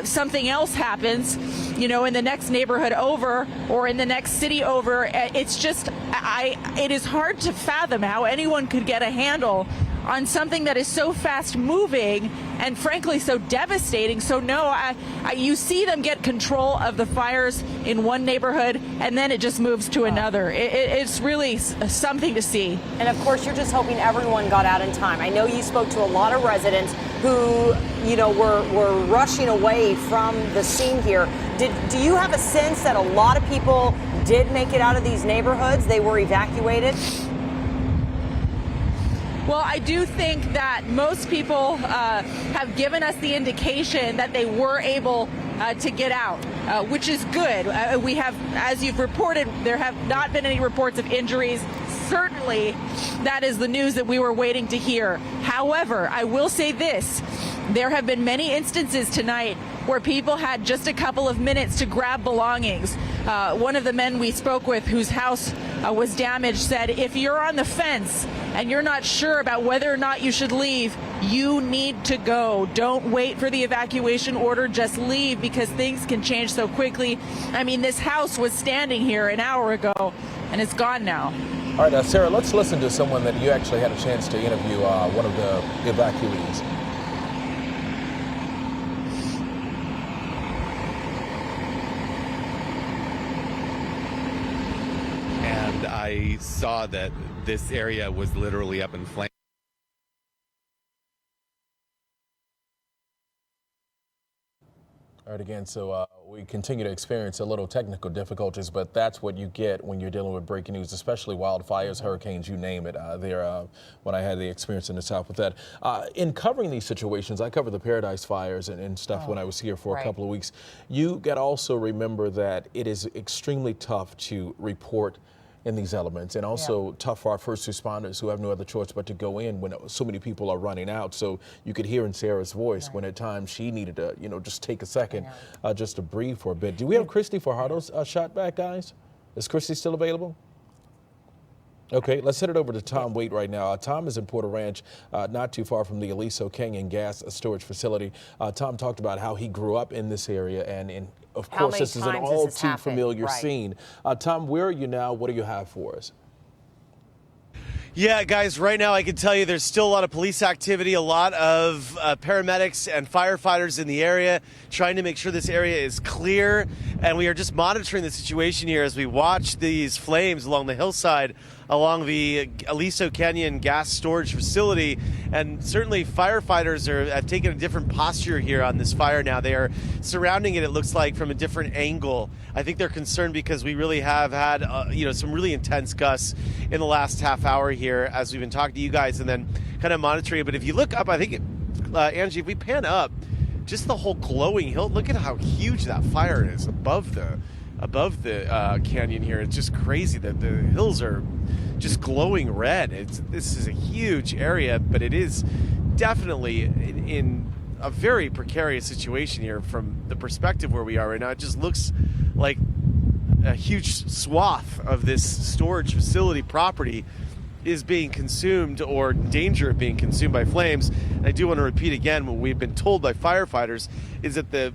Speaker 5: something else happens, in the next neighborhood over or in the next city over. It's just, it is hard to fathom how anyone could get a handle on something that is so fast moving and frankly so devastating. So no, you see them get control of the fires in one neighborhood and then it just moves to another. It's really something to see.
Speaker 16: And of course, you're just hoping everyone got out in time. I know you spoke to a lot of residents who, were rushing away from the scene here. Do you have a sense that a lot of people did make it out of these neighborhoods? They were evacuated?
Speaker 5: Well, I do think that most people have given us the indication that they were able to get out, which is good. We have, as you've reported, there have not been any reports of injuries. Certainly, that is the news that we were waiting to hear. However, I will say this. There have been many instances tonight where people had just a couple of minutes to grab belongings. One of the men we spoke with whose house was damaged said, if you're on the fence and you're not sure about whether or not you should leave, you need to go. Don't wait for the evacuation order, just leave, because things can change so quickly. I mean, this house was standing here an hour ago and it's gone now.
Speaker 15: All right, Sarah, let's listen to someone that you actually had a chance to interview, one of the evacuees.
Speaker 19: And I saw that this area was literally up in flames.
Speaker 15: All right, again, so we continue to experience a little technical difficulties, but that's what you get when you're dealing with breaking news, especially wildfires, hurricanes, you name it. When I had the experience in the South with that. In covering these situations, I covered the Paradise Fires and stuff when I was here for a couple of weeks. You got to also remember that it is extremely tough to report in these elements, and also tough for our first responders who have no other choice but to go in when so many people are running out. So you could hear in Sarah's voice when at times she needed to, just take a second just to breathe for a bit. Do we have Christy Fajardo's shot back, guys? Is Christy still available? Okay, let's head it over to Tom Waite right now. Tom is in Porter Ranch, not too far from the Aliso Canyon gas storage facility. Tom talked about how he grew up in this area, and of course, this is an all too familiar scene. Tom, where are you now? What do you have for us?
Speaker 1: Yeah, guys, right now I can tell you there's still a lot of police activity, a lot of paramedics and firefighters in the area trying to make sure this area is clear. And we are just monitoring the situation here as we watch these flames along the hillside along the Aliso Canyon gas storage facility. And certainly firefighters have taken a different posture here on this fire now. They are surrounding it looks like, from a different angle. I think they're concerned because we really have had, some really intense gusts in the last half hour here as we've been talking to you guys and then kind of monitoring it. But if you look up, I think, Angie, if we pan up, just the whole glowing hill, look at how huge that fire is above the canyon here. It's just crazy that the hills are just glowing red. This is a huge area, but it is definitely in a very precarious situation here from the perspective where we are right now. It just looks like a huge swath of this storage facility property is being consumed or in danger of being consumed by flames. And I do want to repeat again what we've been told by firefighters is that the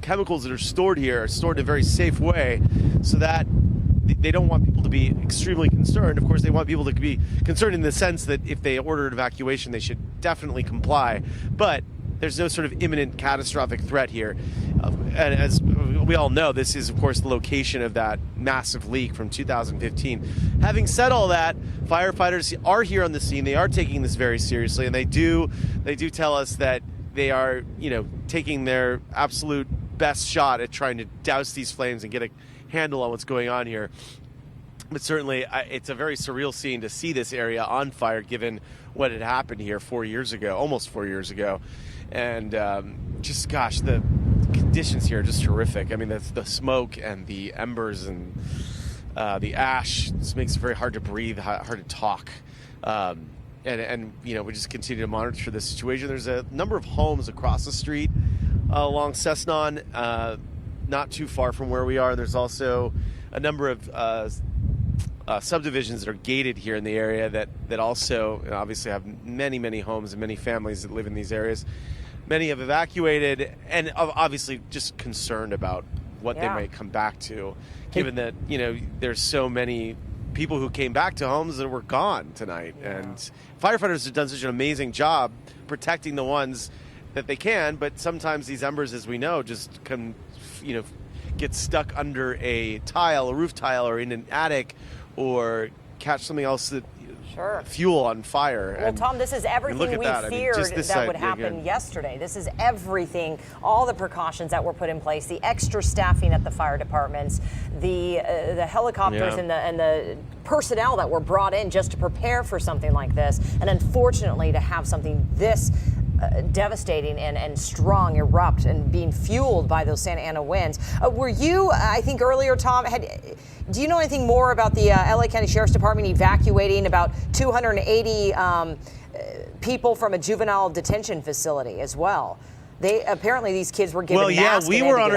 Speaker 1: chemicals that are stored here are stored in a very safe way so that they don't want people to be extremely concerned. Of course, they want people to be concerned in the sense that if they order an evacuation, they should definitely comply. But there's no sort of imminent catastrophic threat here. And as we all know, this is, of course, the location of that massive leak from 2015. Having said all that, firefighters are here on the scene. They are taking this very seriously, and they do tell us that they are, taking their absolute best shot at trying to douse these flames and get a handle on what's going on here. But certainly, it's a very surreal scene to see this area on fire, given what had happened here almost 4 years ago. And the conditions here are just horrific. I mean, the smoke and the embers and the ash just makes it very hard to breathe, hard to talk. And we just continue to monitor the situation. There's a number of homes across the street along Cessnon, not too far from where we are. There's also a number of subdivisions that are gated here in the area that also obviously have many, many homes and many families that live in these areas. Many have evacuated and obviously just concerned about what they might come back to, given that, there's so many people who came back to homes that were gone tonight. And firefighters have done such an amazing job protecting the ones that they can, but sometimes these embers, as we know, just can, get stuck under a roof tile, or in an attic, or catch something else that fuel on fire.
Speaker 16: Well, Tom, this is everything we feared that would happen yesterday. This is everything, all the precautions that were put in place, the extra staffing at the fire departments, the helicopters and the personnel that were brought in just to prepare for something like this. And unfortunately, to have something this devastating and strong erupt and being fueled by those Santa Ana winds. Were you, I think earlier, Tom, do you know anything more about the LA County Sheriff's Department evacuating about 280 people from a juvenile detention facility as well? Apparently these kids were given masks.
Speaker 1: We were on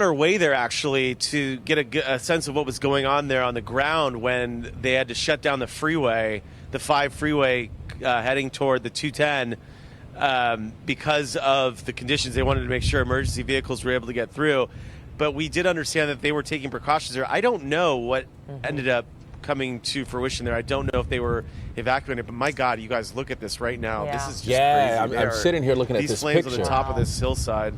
Speaker 1: our way there actually to get a sense of what was going on there on the ground when they had to shut down the freeway, the 5 freeway heading toward the 210 because of the conditions. They wanted to make sure emergency vehicles were able to get through. But we did understand that they were taking precautions there. I don't know what ended up coming to fruition there. I don't know if they were evacuating, but my God, you guys look at this right now. This is just crazy.
Speaker 15: I'm sitting here looking at this picture.
Speaker 1: These flames on the top of this hillside.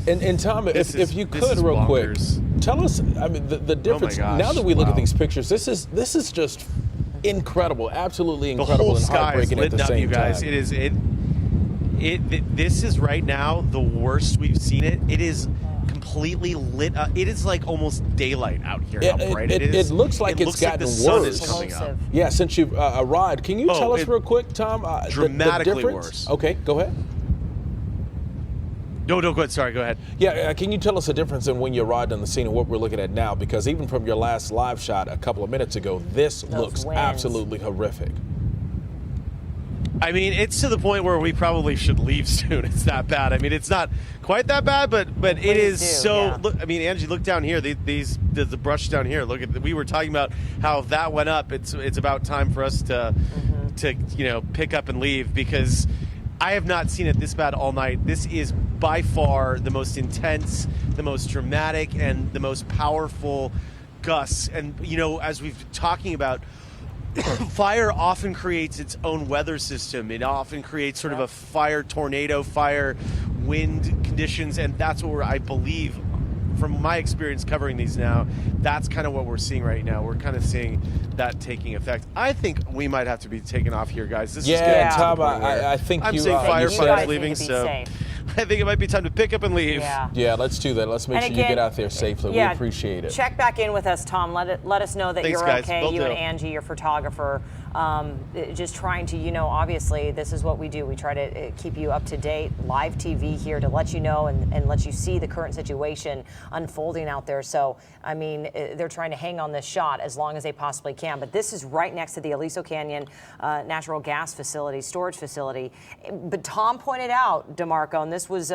Speaker 15: And Tom, if you could real quick, tell us, I mean, the difference. Now that we look at these pictures, this is just incredible, absolutely incredible, and heartbreaking at the same time.
Speaker 1: It is this is right now the worst we've seen it. It is completely lit up. It is like almost daylight out here. How bright it is.
Speaker 15: It looks like it's gotten worse.
Speaker 1: The sun is coming up.
Speaker 15: Yeah, since you've arrived, can you tell us real quick, Tom?
Speaker 1: Dramatically
Speaker 15: the difference?
Speaker 1: worse.
Speaker 15: Okay, go ahead.
Speaker 1: No, go ahead. Sorry, go ahead.
Speaker 15: Yeah, can you tell us the difference in when you arrived on the scene and what we're looking at now? Because even from your last live shot a couple of minutes ago, this looks absolutely horrific.
Speaker 1: I mean, it's to the point where we probably should leave soon. It's that bad. I mean, it's not quite that bad, but it is so. Yeah. Look, I mean, Angie, look down here. The brush down here. Look at. We were talking about how that went up. It's about time for us to pick up and leave because I have not seen it this bad all night. This is by far the most intense, the most dramatic, and the most powerful gusts. And as we've been talking about. Fire often creates its own weather system. It often creates sort of a fire tornado, fire wind conditions, and that's what I believe, from my experience covering these now, that's kind of what we're seeing right now. We're kind of seeing that taking effect. I think we might have to be taken off here, guys. This is getting
Speaker 15: Tom, I think
Speaker 1: I'm seeing firefighters leaving, so I think it might be time to pick up and leave.
Speaker 15: Yeah, let's do that. Let's make sure you get out there safely. We appreciate it.
Speaker 16: Check back in with us, Tom. Let us know that you're okay. You and Angie, your photographer. Just trying to, obviously this is what we do. We try to keep you up to date, live TV here to let you know and let you see the current situation unfolding out there. So, I mean, they're trying to hang on this shot as long as they possibly can. But this is right next to the Aliso Canyon natural gas facility, storage facility. But Tom pointed out, DeMarco, and this was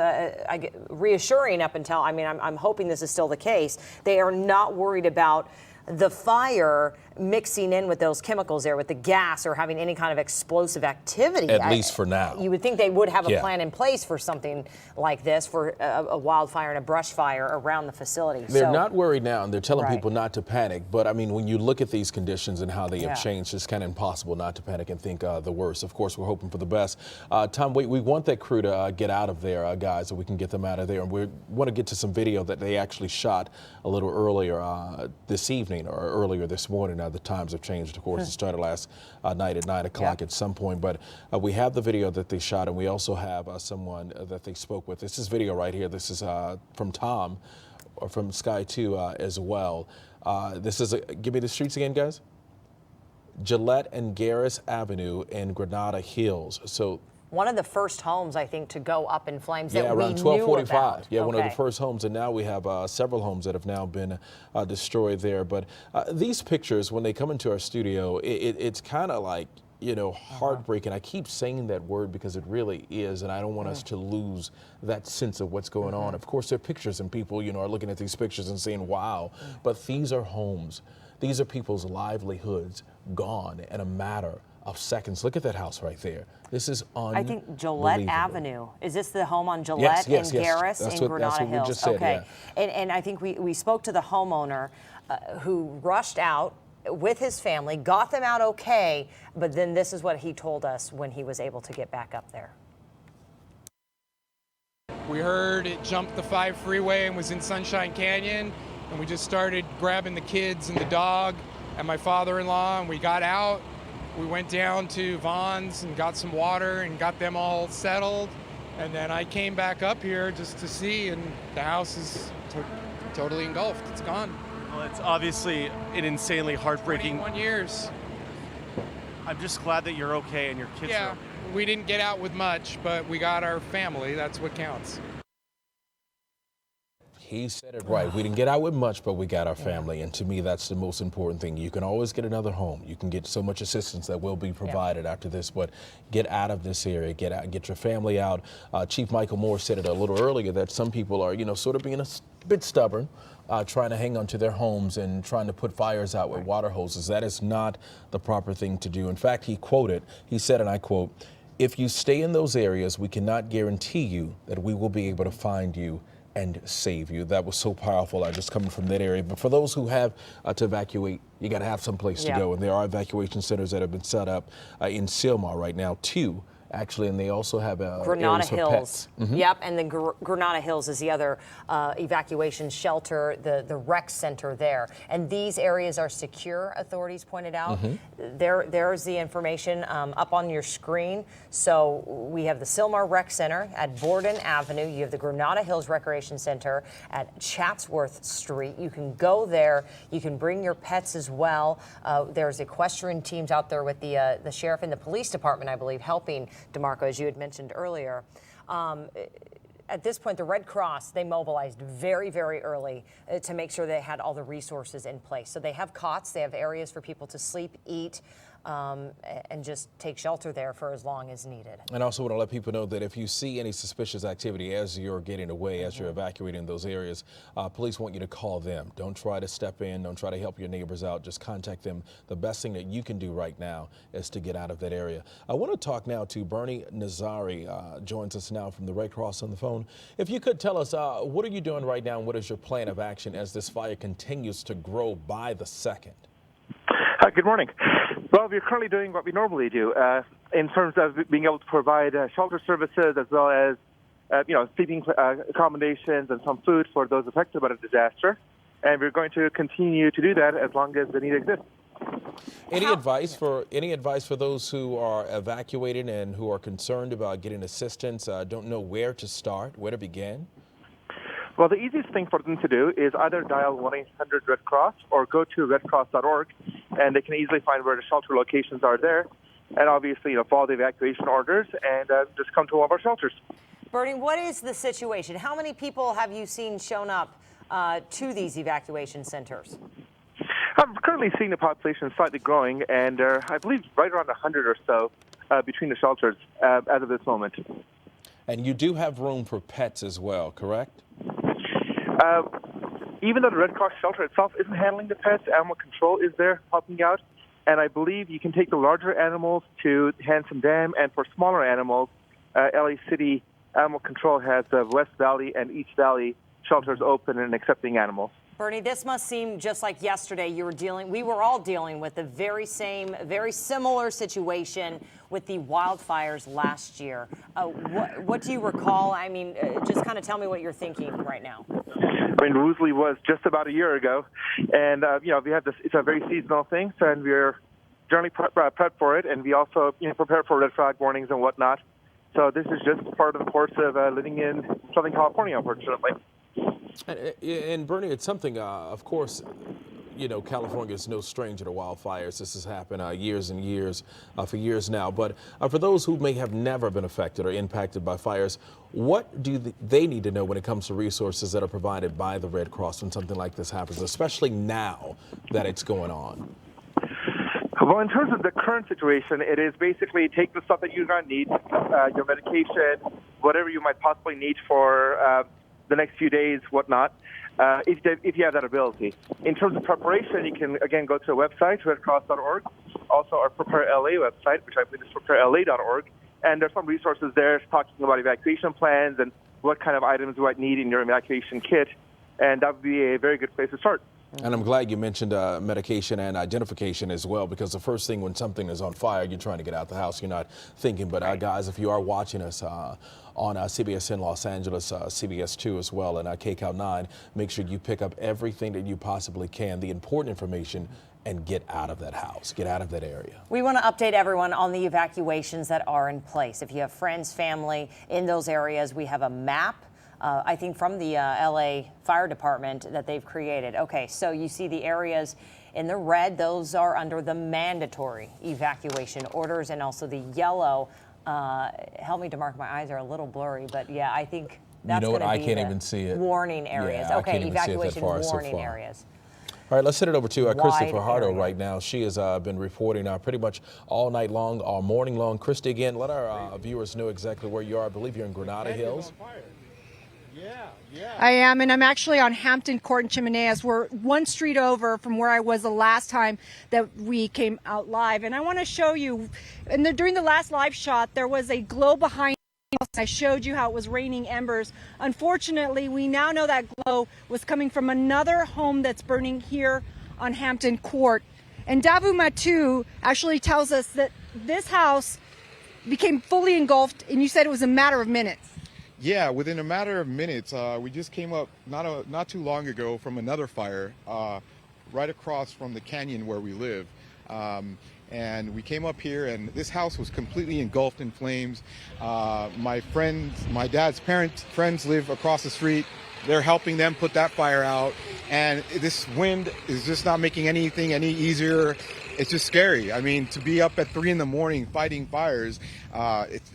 Speaker 16: reassuring up until, I'm hoping this is still the case. They are not worried about the fire mixing in with those chemicals there, with the gas, or having any kind of explosive activity.
Speaker 15: At least for now.
Speaker 16: You would think they would have a plan in place for something like this, for a wildfire and a brush fire around the facility.
Speaker 15: They're not worried now, and they're telling people not to panic. But, I mean, when you look at these conditions and how they have changed, it's kind of impossible not to panic and think the worst. Of course, we're hoping for the best. Tom, we want that crew to get out of there, guys, so we can get them out of there. And we want to get to some video that they actually shot a little earlier this evening, or earlier this morning. The times have changed, of course. It started last night at 9 o'clock at some point, but we have the video that they shot, and we also have someone that they spoke with. This is video right here. This is from Tom, or from Sky 2 as well. This is, give me the streets again, guys. Gillette and Garris Avenue in Granada Hills. So
Speaker 16: one of the first homes, I think, to go up in flames.
Speaker 15: Yeah,
Speaker 16: that
Speaker 15: around
Speaker 16: we
Speaker 15: 1245.
Speaker 16: Yeah,
Speaker 15: one of the first homes, and now we have several homes that have now been destroyed there. But these pictures, when they come into our studio, it's kind of like, heartbreaking. I keep saying that word because it really is, and I don't want us to lose that sense of what's going on. Of course, there are pictures, and people, are looking at these pictures and saying, wow, but these are homes. These are people's livelihoods gone in a matter of seconds. Look at that house right there. This is unbelievable.
Speaker 16: I think Gillette Avenue. Is this the home on Gillette and Garris in Granada Hills?
Speaker 15: We just said,
Speaker 16: okay. And I think we spoke to the homeowner who rushed out with his family, got them out okay, but then this is what he told us when he was able to get back up there.
Speaker 18: We heard it jumped the 5 freeway and was in Sunshine Canyon, and we just started grabbing the kids and the dog and my father-in-law, and we got out. We went down to Vaughn's and got some water and got them all settled. And then I came back up here just to see, and the house is totally engulfed. It's gone.
Speaker 1: Well, it's obviously an insanely heartbreaking.
Speaker 18: 21 years.
Speaker 1: I'm just glad that you're okay and your kids are okay.
Speaker 18: We didn't get out with much, but we got our family. That's what counts.
Speaker 15: He said it right. We didn't get out with much, but we got our family. And to me, that's the most important thing. You can always get another home. You can get so much assistance that will be provided after this, but get out of this area, get out, get your family out. Chief Michael Moore said it a little earlier that some people are, sort of being a bit stubborn, trying to hang on to their homes and trying to put fires out with water hoses. That is not the proper thing to do. In fact, he said, and I quote, "If you stay in those areas, we cannot guarantee you that we will be able to find you and save you." That was so powerful, just coming from that area. But for those who have to evacuate, you got to have some place to go. And there are evacuation centers that have been set up in SYLMAR right now, 2. Actually, and they also have
Speaker 16: Granada
Speaker 15: Hills.
Speaker 16: Yep, and the Granada Hills is the other evacuation shelter, the rec center there. And these areas are secure, authorities pointed out. There's the information up on your screen. So we have the SYLMAR Rec Center at Borden Avenue. You have the Granada Hills Recreation Center at Chatsworth Street. You can go there. You can bring your pets as well. There's equestrian teams out there with the sheriff and the police department, I believe, helping. DeMarco, as you had mentioned earlier, at this point, the Red Cross, they mobilized very, very early to make sure they had all the resources in place. So they have cots, they have areas for people to sleep, eat, and just take shelter there for as long as needed.
Speaker 15: And also want to let people know that if you see any suspicious activity as you're getting away, as you're evacuating those areas, police want you to call them. Don't try to step in. Don't try to help your neighbors out. Just contact them. The best thing that you can do right now is to get out of that area. I want to talk now to Bernie Nazari, joins us now from the Red Cross on the phone. If you could tell us, what are you doing right now and what is your plan of action as this fire continues to grow by the second?
Speaker 20: Good morning. Well, we're currently doing what we normally do in terms of being able to provide shelter services as well as, sleeping accommodations and some food for those affected by the disaster. And we're going to continue to do that as long as the need exists.
Speaker 15: Any advice for those who are evacuating and who are concerned about getting assistance, don't know where to start, where to begin?
Speaker 20: Well, the easiest thing for them to do is either dial 1-800-RED Cross or go to redcross.org, and they can easily find where the shelter locations are there. And obviously, follow the evacuation orders and just come to one of our shelters.
Speaker 16: Bernie, what is the situation? How many people have you seen shown up to these evacuation centers?
Speaker 20: I'm currently seeing the population slightly growing, and I believe right around 100 or so between the shelters as of this moment.
Speaker 15: And you do have room for pets as well, correct?
Speaker 20: Even though the Red Cross shelter itself isn't handling the pets, animal control is there helping out. And I believe you can take the larger animals to Hanson Dam, and for smaller animals, LA City Animal Control has West Valley and East Valley shelters open and accepting animals.
Speaker 16: Bernie, this must seem just like yesterday we were all dealing with the very similar situation with the wildfires last year. What do you recall? I mean, just kind of tell me what you're thinking right now.
Speaker 20: I mean, Woolsey was just about a year ago, and we have this. It's a very seasonal thing, and we're generally prepped for it, and we also prepare for red flag warnings and whatnot. So this is just part of the course of living in Southern California, unfortunately.
Speaker 15: And Bernie, it's something, of course, California is no stranger to wildfires. This has happened years and years, for years now. But for those who may have never been affected or impacted by fires, what do they need to know when it comes to resources that are provided by the Red Cross when something like this happens, especially now that it's going on?
Speaker 20: Well, in terms of the current situation, it is basically take the stuff that you're going to need, your medication, whatever you might possibly need for the next few days, whatnot, if you have that ability. In terms of preparation, you can, again, go to our website, redcross.org, also our Prepare LA website, which I believe is preparela.org, and there's some resources there talking about evacuation plans and what kind of items you might need in your evacuation kit, and that would be a very good place to start.
Speaker 15: And I'm glad you mentioned medication and identification as well, because the first thing when something is on fire, you're trying to get out the house, you're not thinking. But guys, if you are watching us on CBSN Los Angeles, CBS 2 as well, and KCAL 9, make sure you pick up everything that you possibly can, the important information, and get out of that house, get out of that area.
Speaker 16: We want to update everyone on the evacuations that are in place. If you have friends, family in those areas, we have a map, I think from the LA Fire Department that they've created. Okay, so you see the areas in the red, those are under the mandatory evacuation orders, and also the yellow. Help me, DeMarco, my eyes are a little blurry, but yeah, I think that's
Speaker 15: you know what?
Speaker 16: I
Speaker 15: can't even see it.
Speaker 16: Warning areas.
Speaker 15: Yeah,
Speaker 16: okay, evacuation warning areas.
Speaker 15: All right, let's send it over to Christy
Speaker 16: Wide
Speaker 15: Fajardo
Speaker 16: area.
Speaker 15: right now. She has been reporting pretty much all night long, all morning long. Christy, again, let our viewers know exactly where you are. I believe you're in Granada Hills.
Speaker 17: I am, and I'm actually on Hampton Court and Chimeneas. We're one street over from where I was the last time that we came out live. And I want to show you, during the last live shot, there was a glow behind us. I showed you how it was raining embers. Unfortunately, we now know that glow was coming from another home that's burning here on Hampton Court. And Davu Matu actually tells us that this house became fully engulfed, and you said it was a matter of minutes.
Speaker 21: Yeah, within a matter of minutes. We just came up not too long ago from another fire right across from the canyon where we live. And we came up here, and this house was completely engulfed in flames. My dad's friends live across the street. They're helping them put that fire out. And this wind is just not making anything any easier. It's just scary. I mean, to be up at 3 in the morning fighting fires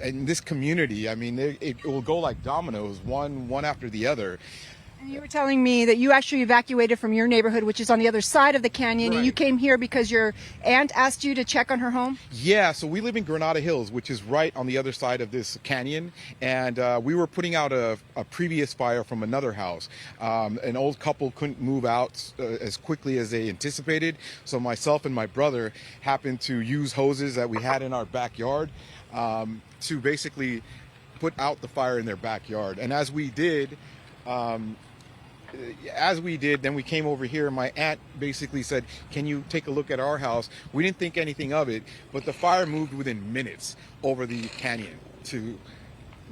Speaker 21: in this community, I mean, it will go like dominoes, one after the other.
Speaker 17: And you were telling me that you actually evacuated from your neighborhood, which is on the other side of the canyon,
Speaker 21: Right.
Speaker 17: and you came here because your aunt asked you to check on her home?
Speaker 21: Yeah, so we live in Granada Hills, which is right on the other side of this canyon, and we were putting out a previous fire from another house. An old couple couldn't move out as quickly as they anticipated, so myself and my brother happened to use hoses that we had in our backyard to basically put out the fire in their backyard. And as we did, then we came over here, and my aunt basically said, can you take a look at our house? We didn't think anything of it, but the fire moved within minutes over the canyon to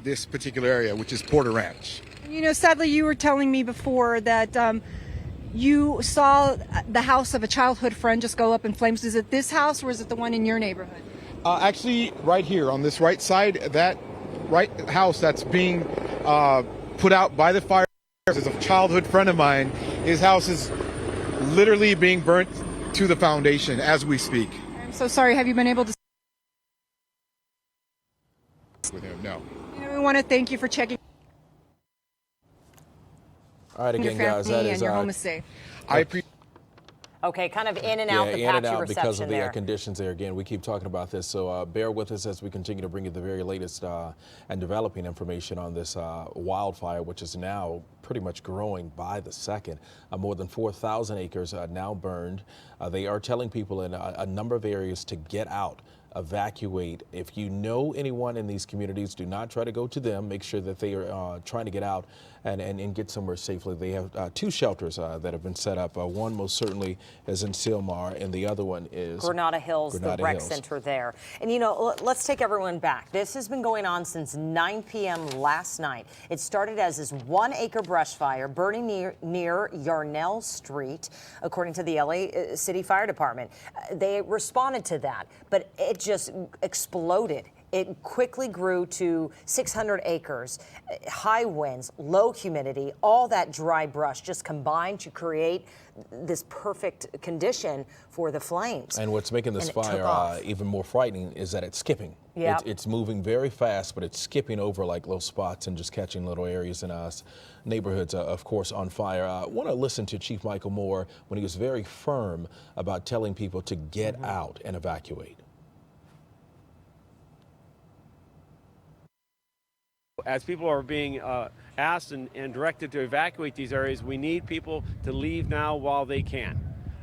Speaker 21: this particular area, which is Porter Ranch.
Speaker 17: You know, sadly, you were telling me before that you saw the house of a childhood friend just go up in flames. Is it this house, or is it the one in your neighborhood?
Speaker 21: Actually, right here on this right side, that right house that's being put out by the fire is a childhood friend of mine. His house is literally being burnt to the foundation as we speak.
Speaker 17: I'm so sorry. Have you been able to?
Speaker 21: With him, no.
Speaker 17: You know, we want to thank you for checking.
Speaker 15: All right, again,
Speaker 17: your
Speaker 15: guys,
Speaker 17: family
Speaker 15: that
Speaker 17: and
Speaker 15: is
Speaker 17: your home is safe.
Speaker 21: I appreciate.
Speaker 16: Okay, kind of in and out the
Speaker 15: in and
Speaker 16: patchy
Speaker 15: out because
Speaker 16: reception
Speaker 15: of the
Speaker 16: there.
Speaker 15: conditions there. Again, we keep talking about this, so bear with us as we continue to bring you the very latest and developing information on this wildfire, which is now pretty much growing by the second. More than 4,000 acres now burned. They are telling people in a number of areas to get out, evacuate. If you know anyone in these communities, do not try to go to them. Make sure that they are trying to get out and get somewhere safely. They have 2 shelters that have been set up. One most certainly is in SYLMAR, and the other one is
Speaker 16: Granada Hills, the rec center there. And you know, let's take everyone back. This has been going on since 9 p.m. last night. It started as this 1-acre brush fire burning near Yarnell Street, according to the LA City Fire Department. They responded to that, but it just exploded. It quickly grew to 600 acres, high winds, low humidity, all that dry brush just combined to create this perfect condition for the flames.
Speaker 15: And what's making this fire even more frightening is that it's skipping.
Speaker 16: Yep.
Speaker 15: It's moving very fast, but it's skipping over like little spots and just catching little areas in neighborhoods, of course, on fire. I want to listen to Chief Michael Moore when he was very firm about telling people to get out and evacuate.
Speaker 9: As people are being asked and directed to evacuate these areas, we need people to leave now while they can.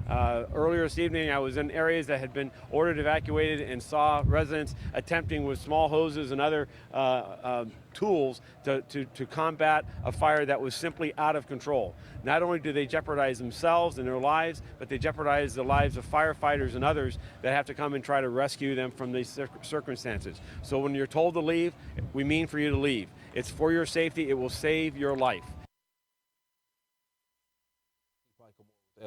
Speaker 9: Earlier this evening, I was in areas that had been ordered evacuated and saw residents attempting with small hoses and other tools to combat a fire that was simply out of control. Not only do they jeopardize themselves and their lives, but they jeopardize the lives of firefighters and others that have to come and try to rescue them from these circumstances. So when you're told to leave, we mean for you to leave. It's for your safety. It will save your life.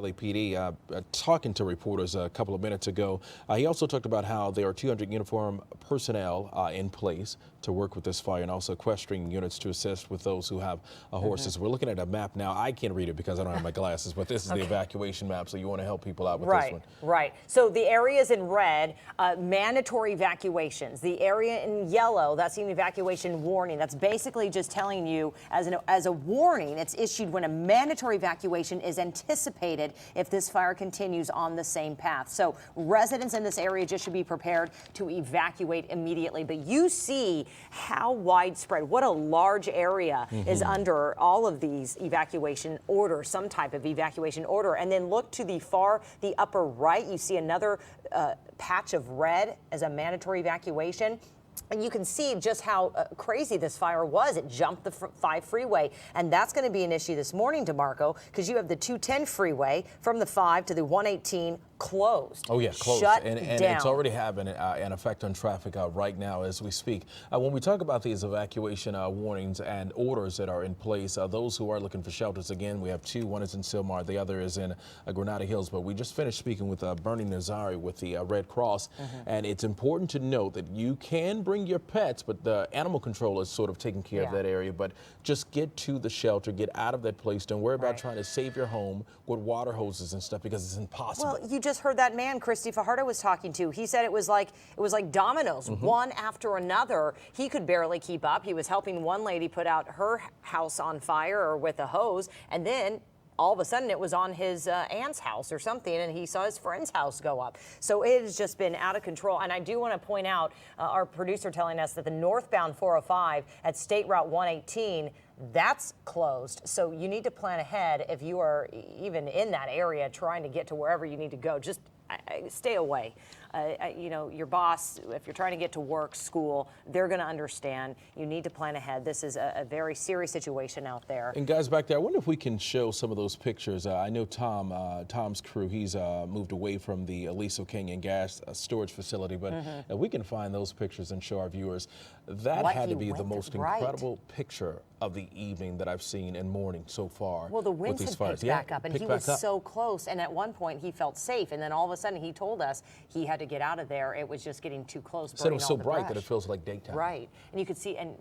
Speaker 15: LAPD, talking to reporters a couple of minutes ago. He also talked about how there are 200 uniformed personnel in place to work with this fire, and also equestrian units to assist with those who have horses. We're looking at a map now. I can't read it because I don't have my glasses, but this is the evacuation map, so you want to help people out with this one.
Speaker 16: Right. So the areas in red, mandatory evacuations. The area in yellow, that's an evacuation warning. That's basically just telling you as a warning. It's issued when a mandatory evacuation is anticipated if this fire continues on the same path. So residents in this area just should be prepared to evacuate immediately. But you see how widespread, what a large area is under all of these evacuation orders, some type of evacuation order. And then look to the upper right, you see another patch of red as a mandatory evacuation. And you can see just how crazy this fire was. It jumped the 5 freeway. And that's going to be an issue this morning, DeMarco, because you have the 210 freeway from the 5 to the 118 closed.
Speaker 15: Oh, yeah, closed.
Speaker 16: Shut
Speaker 15: and
Speaker 16: down.
Speaker 15: It's already having an effect on traffic right now as we speak. When we talk about these evacuation warnings and orders that are in place, those who are looking for shelters, again, we have 2. One is in SYLMAR, the other is in Granada Hills. But we just finished speaking with Bernie Nazari with the Red Cross. And it's important to note that you can bring your pets, but the animal control is sort of taking care of that area. But just get to the shelter, get out of that place. Don't worry about trying to save your home with water hoses and stuff, because it's impossible.
Speaker 16: Well, you just heard that man Christy Fajardo was talking to. He said it was like dominoes, one after another. He could barely keep up. He was helping one lady put out her house on fire or with a hose, and then all of a sudden it was on his aunt's house or something, and he saw his friend's house go up. So it has just been out of control. And I do want to point out, our producer telling us that the northbound 405 at State Route 118, that's closed. So you need to plan ahead if you are even in that area trying to get to wherever you need to go. Just stay away. You know, your boss, if you're trying to get to work, school, they're going to understand. You need to plan ahead. This is a very serious situation out there.
Speaker 15: And guys back there, I wonder if we can show some of those pictures. I know Tom's crew, he's moved away from the Aliso Canyon gas storage facility, but we can find those pictures and show our viewers. That had to be the most incredible picture of the evening that I've seen in morning so far.
Speaker 16: Well, the winds had picked back up, and he was so close. And at one point, he felt safe, and then all of a sudden, he told us he had to get out of there. It was just getting too close.
Speaker 15: Said it was so bright that it feels like daytime.
Speaker 16: Right, and you could see, and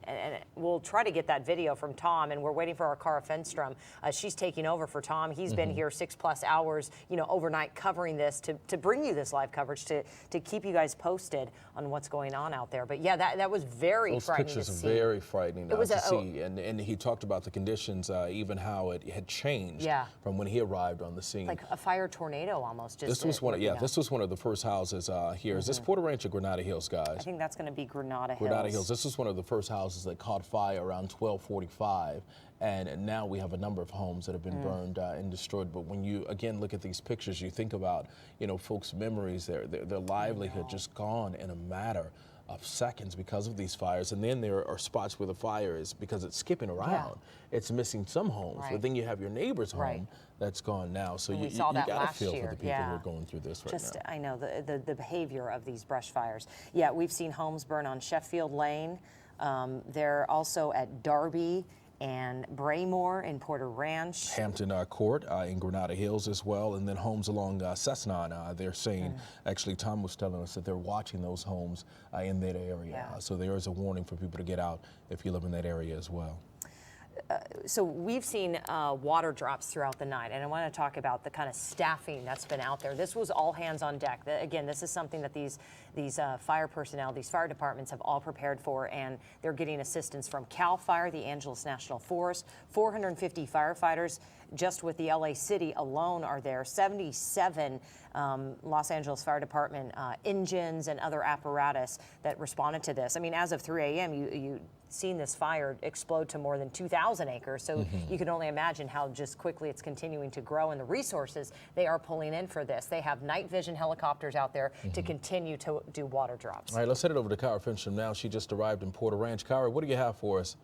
Speaker 16: we'll try to get that video from Tom, and we're waiting for our Cara Fenstrom. She's taking over for Tom. He's been here 6+ hours, you know, overnight covering this to bring you this live coverage to keep you guys posted on what's going on out there. But yeah, that was very frightening to see.
Speaker 15: Those pictures are very frightening to see, and he talked about the conditions, even how it had changed from when he arrived on the scene.
Speaker 16: Like a fire tornado almost.
Speaker 15: This was one of the first houses here. Is this Porter Ranch or Granada Hills, guys?
Speaker 16: I think that's going to be Granada Hills.
Speaker 15: Granada Hills. This was one of the first houses that caught fire around 12:45, and now we have a number of homes that have been burned and destroyed. But when you again look at these pictures, you think about, you know, folks' memories, their livelihood just gone in a matter of seconds because of these fires. And then there are spots where the fire is, because it's skipping around, it's missing some homes, but then you have your neighbor's home that's gone now. So you got to feel for the people who are going through this right now.
Speaker 16: I know the behavior of these brush fires. Yeah, we've seen homes burn on Sheffield Lane. They're also at Darby and Braymore in Porter Ranch.
Speaker 15: Hampton Court in Granada Hills as well, and then homes along Cessnon. They're saying, actually Tom was telling us that they're watching those homes in that area. So there is a warning for people to get out if you live in that area as well.
Speaker 16: So we've seen water drops throughout the night, and I want to talk about the kind of staffing that's been out there. This was all hands on deck. Again, this is something that these fire personnel, these fire departments have all prepared for, and they're getting assistance from CAL FIRE, the Angeles National Forest, 450 firefighters just with the LA City alone are there, 77 Los Angeles Fire Department engines and other apparatus that responded to this. I mean, as of 3 a.m., you seen this fire explode to more than 2,000 acres. So you can only imagine how just quickly it's continuing to grow, and the resources they are pulling in for this. They have night vision helicopters out there to continue to do water drops.
Speaker 15: All right, let's head it over to Cara Fenstrom now. She just arrived in Porter Ranch. Cara, what do you have for us?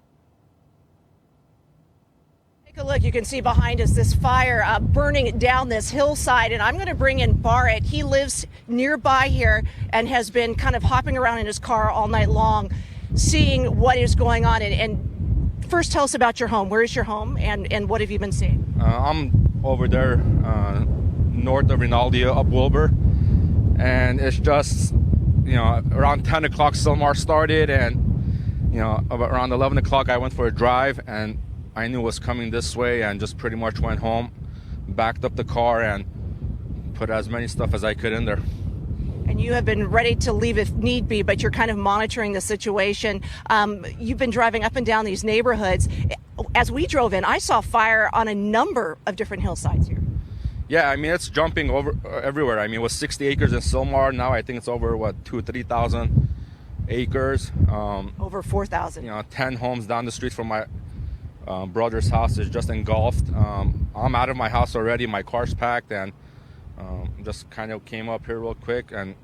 Speaker 17: Take a look. You can see behind us this fire burning down this hillside, and I'm going to bring in Barrett. He lives nearby here and has been kind of hopping around in his car all night long, seeing what is going on. And first, tell us about your home. Where is your home, and what have you been seeing?
Speaker 4: I'm over there north of Rinaldi up Wilbur. And it's just, around 10 o'clock SYLMAR started, and, around 11 o'clock I went for a drive, and I knew it was coming this way, and just pretty much went home, backed up the car, and put as many stuff as I could in there.
Speaker 22: And you have been ready to leave if need be, but you're kind of monitoring the situation. You've been driving up and down these neighborhoods. As we drove in, I saw fire on a number of different hillsides here.
Speaker 4: Yeah, I mean, it's jumping over everywhere. I mean, it was 60 acres in SYLMAR. Now I think it's over, 2,000 or 3,000 acres.
Speaker 22: Over 4,000.
Speaker 4: 10 homes down the street from my brother's house is just engulfed. I'm out of my house already. My car's packed, and just kind of came up here real quick, and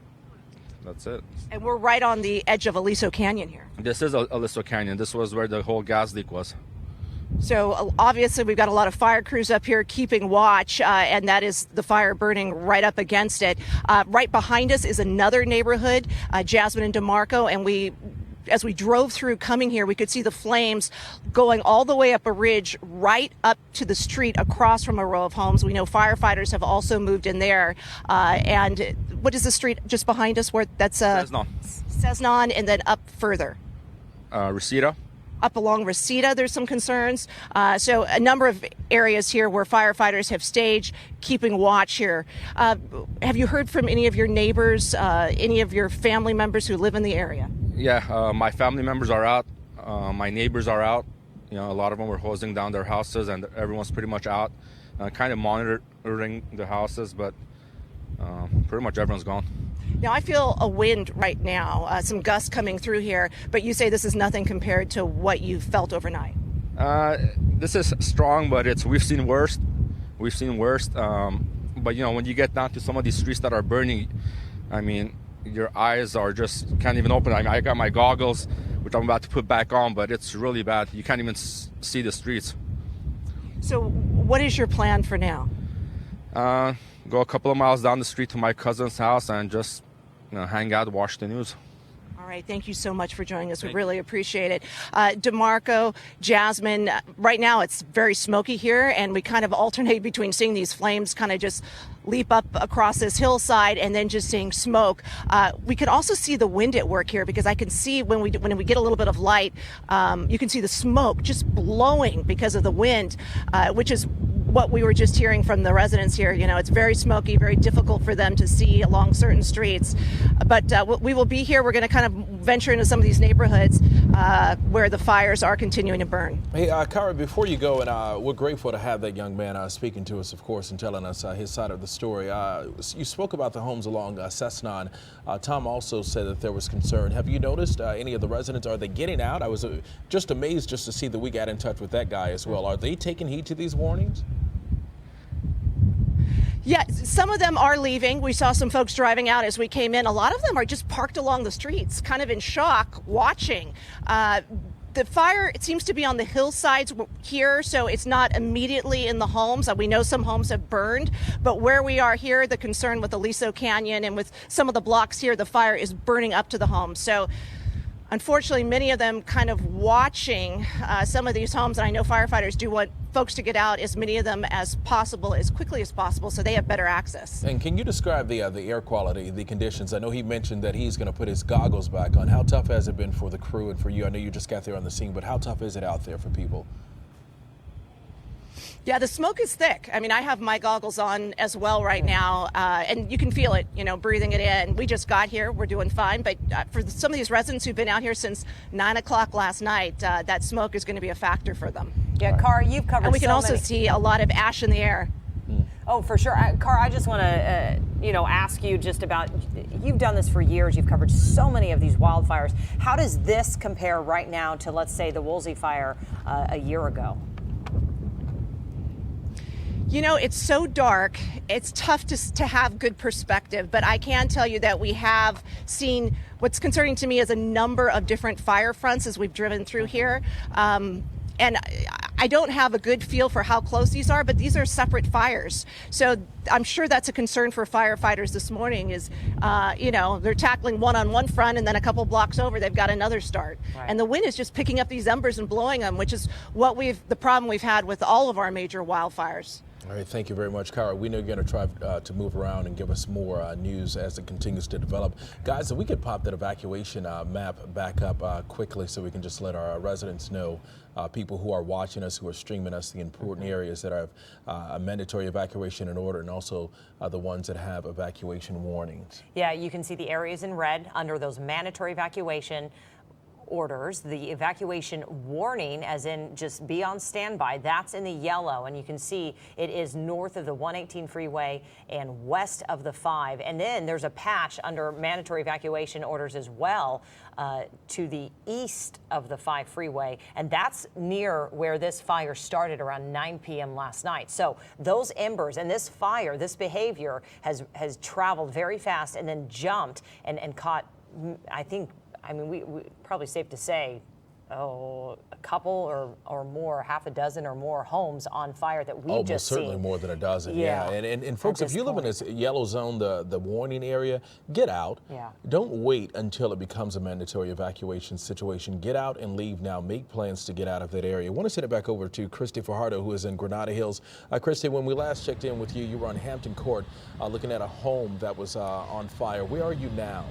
Speaker 4: that's it.
Speaker 22: And we're right on the edge of Aliso Canyon here.
Speaker 4: This is Aliso Canyon. This was where the whole gas leak was.
Speaker 22: So obviously we've got a lot of fire crews up here keeping watch, and that is the fire burning right up against it. Right behind us is another neighborhood, Jasmine and DeMarco, and as we drove through coming here, we could see the flames going all the way up a ridge right up to the street across from a row of homes. We know firefighters have also moved in there. And what is the street just behind us where that's Cesnon, and then up further?
Speaker 4: Reseda.
Speaker 22: Up along Reseda, there's some concerns. So a number of areas here where firefighters have staged, keeping watch here. Have you heard from any of your neighbors, any of your family members who live in the area?
Speaker 4: Yeah, my family members are out. My neighbors are out. A lot of them were hosing down their houses, and everyone's pretty much out, kind of monitoring the houses, but pretty much everyone's gone.
Speaker 22: Now, I feel a wind right now, some gusts coming through here, but you say this is nothing compared to what you felt overnight.
Speaker 4: This is strong, but we've seen worse. We've seen worse. But, when you get down to some of these streets that are burning, I mean, your eyes are just can't even open. I got my goggles, which I'm about to put back on, but it's really bad. You can't even see the streets.
Speaker 22: So what is your plan for now?
Speaker 4: Go a couple of miles down the street to my cousin's house and just hang out, watch the news.
Speaker 22: All right. Thank you so much for joining us. We really appreciate it. DeMarco, Jasmine, right now it's very smoky here, and we kind of alternate between seeing these flames kind of just leap up across this hillside and then just seeing smoke. We can also see the wind at work here, because I can see when we get a little bit of light, you can see the smoke just blowing because of the wind, which is what we were just hearing from the residents here. It's very smoky, very difficult for them to see along certain streets. But we will be here. We're going to kind of venture into some of these neighborhoods where the fires are continuing to burn.
Speaker 15: Hey, Kara, before you go, and we're grateful to have that young man speaking to us, of course, and telling us his side of the story. You spoke about the homes along Cesnon. Tom also said that there was concern. Have you noticed any of the residents, are they getting out? I was just amazed just to see that we got in touch with that guy as well. Are they taking heed to these warnings?
Speaker 22: Yeah, some of them are leaving. We saw some folks driving out as we came in. A lot of them are just parked along the streets, kind of in shock, watching. The fire, it seems to be on the hillsides here, so it's not immediately in the homes. We know some homes have burned, but where we are here, the concern with Aliso Canyon and with some of the blocks here, the fire is burning up to the homes. So unfortunately, many of them kind of watching some of these homes, and I know firefighters do want folks to get out, as many of them as possible, as quickly as possible, so they have better access.
Speaker 15: And can you describe the air quality, the conditions? I know he mentioned that he's going to put his goggles back on. How tough has it been for the crew and for you? I know you just got there on the scene, but how tough is it out there for people?
Speaker 22: Yeah, the smoke is thick. I mean, I have my goggles on as well right now, and you can feel it, breathing it in. We just got here. We're doing fine. But for some of these residents who've been out here since 9 o'clock last night, that smoke is going to be a factor for them.
Speaker 16: Yeah, Kara, you've covered
Speaker 22: and we can
Speaker 16: so
Speaker 22: also
Speaker 16: many.
Speaker 22: see a lot of ash in the air.
Speaker 16: Oh, for sure. Kara, I just want to, ask you just about, you've done this for years. You've covered so many of these wildfires. How does this compare right now to, let's say, the Woolsey fire a year ago?
Speaker 22: It's so dark, it's tough to have good perspective, but I can tell you that we have seen what's concerning to me is a number of different fire fronts as we've driven through here. And I don't have a good feel for how close these are, but these are separate fires. So I'm sure that's a concern for firefighters this morning is, they're tackling one on one front, and then a couple blocks over, they've got another start. Right. And the wind is just picking up these embers and blowing them, which is the problem we've had with all of our major wildfires.
Speaker 15: All right, thank you very much, Kyra. We know you're going to try to move around and give us more news as it continues to develop. Guys, if we could pop that evacuation map back up quickly so we can just let our residents know, people who are watching us, who are streaming us, the important areas that have a mandatory evacuation in order, and also the ones that have evacuation warnings.
Speaker 16: Yeah, you can see the areas in red under those mandatory evacuation orders. The evacuation warning, as in just be on standby, that's in the yellow, and you can see it is north of the 118 freeway and west of the 5. And then there's a patch under mandatory evacuation orders as well to the east of the 5 freeway, and that's near where this fire started around 9 p.m. last night. So those embers and this fire, this behavior has traveled very fast and then jumped and caught, I mean, we probably safe to say, a couple or more, half a dozen or more homes on fire that we've just seen.
Speaker 15: Certainly more than a dozen, yeah. And folks, if you live in this yellow zone, the warning area, get out.
Speaker 16: Yeah.
Speaker 15: Don't wait until it becomes a mandatory evacuation situation. Get out and leave now. Make plans to get out of that area. I want to send it back over to Christy Fajardo, who is in Granada Hills. Christy, when we last checked in with you, you were on Hampton Court looking at a home that was on fire. Where are you now?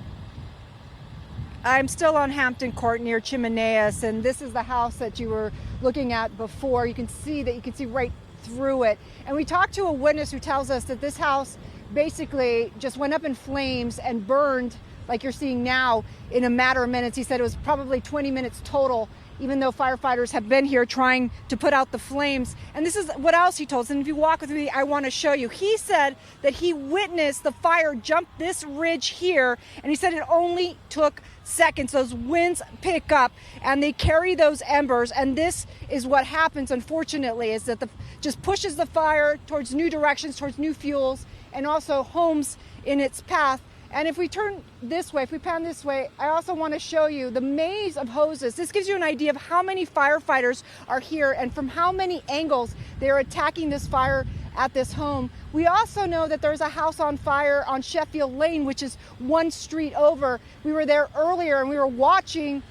Speaker 17: I'm still on Hampton Court near Chimeneas, and this is the house that you were looking at before. You can see right through it. And we talked to a witness who tells us that this house basically just went up in flames and burned, like you're seeing now, in a matter of minutes. He said it was probably 20 minutes total, even though firefighters have been here trying to put out the flames. And this is what else he told us. And if you walk with me, I want to show you. He said that he witnessed the fire jump this ridge here, and he said it only took seconds. Those winds pick up and they carry those embers, and this is what happens, unfortunately, is that just pushes the fire towards new directions, towards new fuels, and also homes in its path. And if we turn this way, if we pan this way, I also want to show you the maze of hoses. This gives you an idea of how many firefighters are here and from how many angles they're attacking this fire at this home. We also know that there's a house on fire on Sheffield Lane, which is one street over. We were there earlier and we were watching,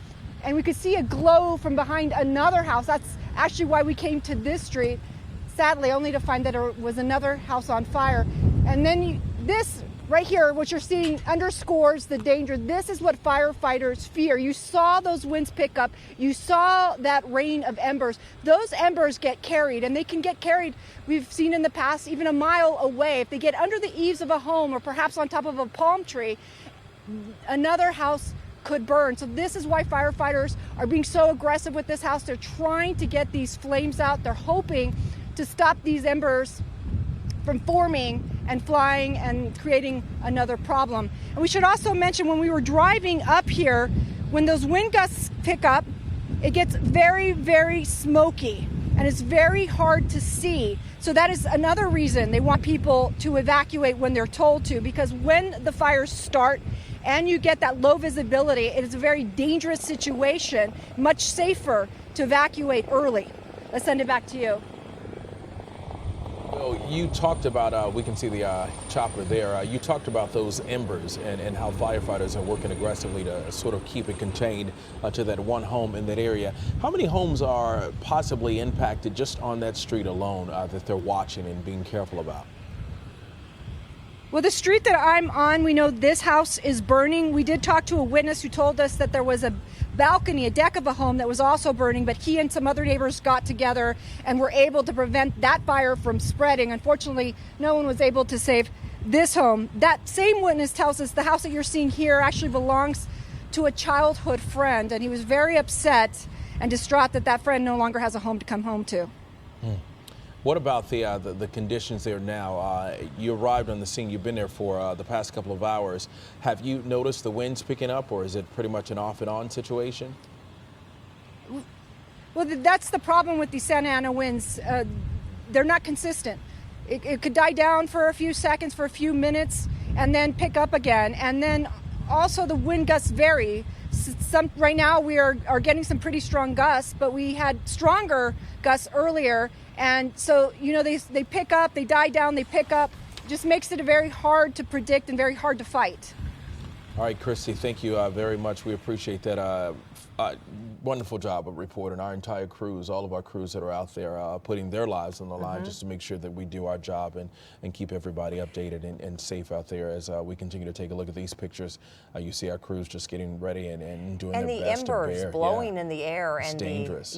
Speaker 17: and we could see a glow from behind another house. That's actually why we came to this street, sadly, only to find that there was another house on fire. And then this right here, what you're seeing underscores the danger. This is what firefighters fear. You saw those winds pick up. You saw that rain of embers. Those embers get carried, and they can get carried, we've seen in the past, even a mile away. If they get under the eaves of a home or perhaps on top of a palm tree, another house could burn. So this is why firefighters are being so aggressive with this house. They're trying to get these flames out. They're hoping to stop these embers from forming and flying and creating another problem. And we should also mention, when we were driving up here, when those wind gusts pick up, it gets very, very smoky and it's very hard to see. So that is another reason they want people to evacuate when they're told to, because when the fires start and you get that low visibility, it is a very dangerous situation, much safer to evacuate early. Let's send it back to you.
Speaker 15: Well, you talked about, we can see the chopper there, you talked about those embers and how firefighters are working aggressively to sort of keep it contained to that one home in that area. How many homes are possibly impacted just on that street alone that they're watching and being careful about?
Speaker 17: Well, the street that I'm on, we know this house is burning. We did talk to a witness who told us that there was a balcony, a deck of a home that was also burning, but he and some other neighbors got together and were able to prevent that fire from spreading. Unfortunately, no one was able to save this home. That same witness tells us the house that you're seeing here actually belongs to a childhood friend, and he was very upset and distraught that that friend no longer has a home to come home to.
Speaker 15: What about the conditions there now? You arrived on the scene. You've been there for the past couple of hours. Have you noticed the winds picking up, or is it pretty much an off and on situation?
Speaker 17: Well, that's the problem with these Santa Ana winds. They're not consistent. It could die down for a few seconds, for a few minutes, and then pick up again. And then also the wind gusts vary. Right now we are getting some pretty strong gusts, but we had stronger gusts earlier. And so, you know, they pick up, they die down, they pick up. Just makes it very hard to predict and very hard to fight.
Speaker 15: All right, Christy, thank you very much. We appreciate that. Wonderful job of reporting. Our entire crews, all of our crews that are out there putting their lives on the line just to make sure that we do our job and keep everybody updated and safe out there as we continue to take a look at these pictures. You see our crews just getting ready and doing their best to bear.
Speaker 16: And the embers blowing in the air.
Speaker 15: It's dangerous.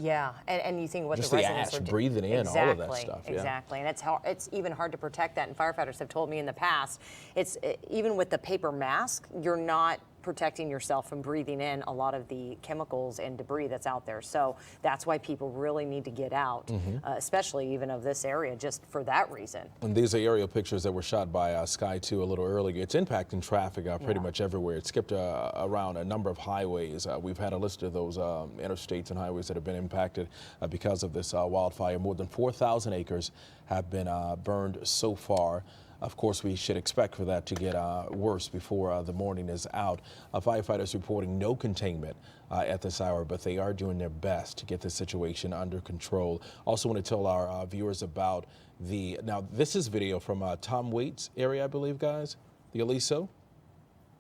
Speaker 16: And you think what
Speaker 15: just
Speaker 16: the
Speaker 15: ash
Speaker 16: residents are
Speaker 15: breathing in, all of that stuff.
Speaker 16: Exactly, and it's even hard to protect that. And firefighters have told me in the past, it's even with the paper mask, you're not protecting yourself from breathing in a lot of the chemicals and debris that's out there. So that's why people really need to get out, especially even of this area, just for that reason.
Speaker 15: And these are aerial pictures that were shot by Sky 2 a little earlier. It's impacting traffic pretty much everywhere. It skipped around a number of highways. We've had a list of those interstates and highways that have been impacted because of this wildfire. More than 4,000 acres have been burned so far. Of course, we should expect for that to get worse before the morning is out. Firefighters reporting no containment at this hour, but they are doing their best to get the situation under control. Also want to tell our viewers about now this is video from Tom Waits area, I believe, guys. The Aliso?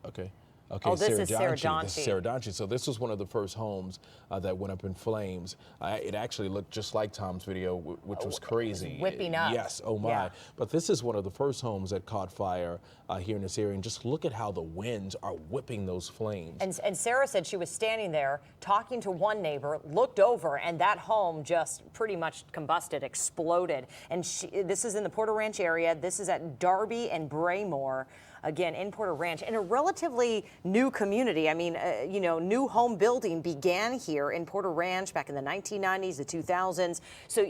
Speaker 15: Okay. Okay,
Speaker 16: oh, this is
Speaker 15: Saddleridge. This is Saddleridge. So this was one of the first homes that went up in flames. It actually looked just like Tom's video, which was crazy.
Speaker 16: It was whipping up.
Speaker 15: Yes, oh my. Yeah. But this is one of the first homes that caught fire here in this area. And just look at how the winds are whipping those flames.
Speaker 16: And Sarah said she was standing there talking to one neighbor, looked over, and that home just pretty much combusted, exploded. And this is in the Porter Ranch area. This is at Darby and Braymore. Again, in Porter Ranch, in a relatively new community. I mean, new home building began here in Porter Ranch back in the 1990s, the 2000s. So,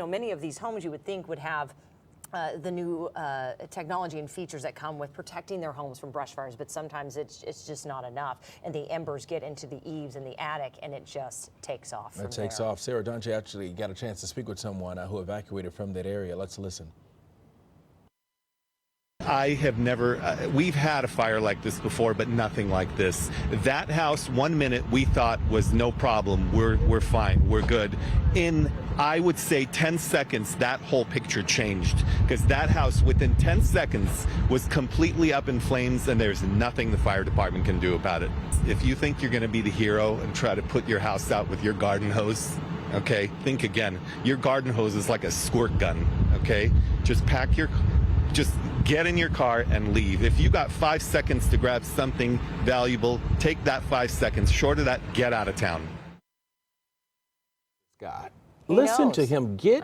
Speaker 16: many of these homes you would think would have the new technology and features that come with protecting their homes from brush fires, but sometimes it's just not enough. And the embers get into the eaves and the attic, and it just takes off from there.
Speaker 15: It takes off. Sarah Donche actually got a chance to speak with someone who evacuated from that area. Let's listen.
Speaker 19: I have never, we've had a fire like this before, but nothing like this. That house, 1 minute we thought was no problem. We're fine. We're good. In, I would say 10 seconds, that whole picture changed because that house within 10 seconds was completely up in flames and there's nothing the fire department can do about it. If you think you're going to be the hero and try to put your house out with your garden hose, okay, think again. Your garden hose is like a squirt gun, okay? Just get in your car and leave. If you got 5 seconds to grab something valuable, take that 5 seconds. Short of that, get out of town.
Speaker 15: God, listen to him. Get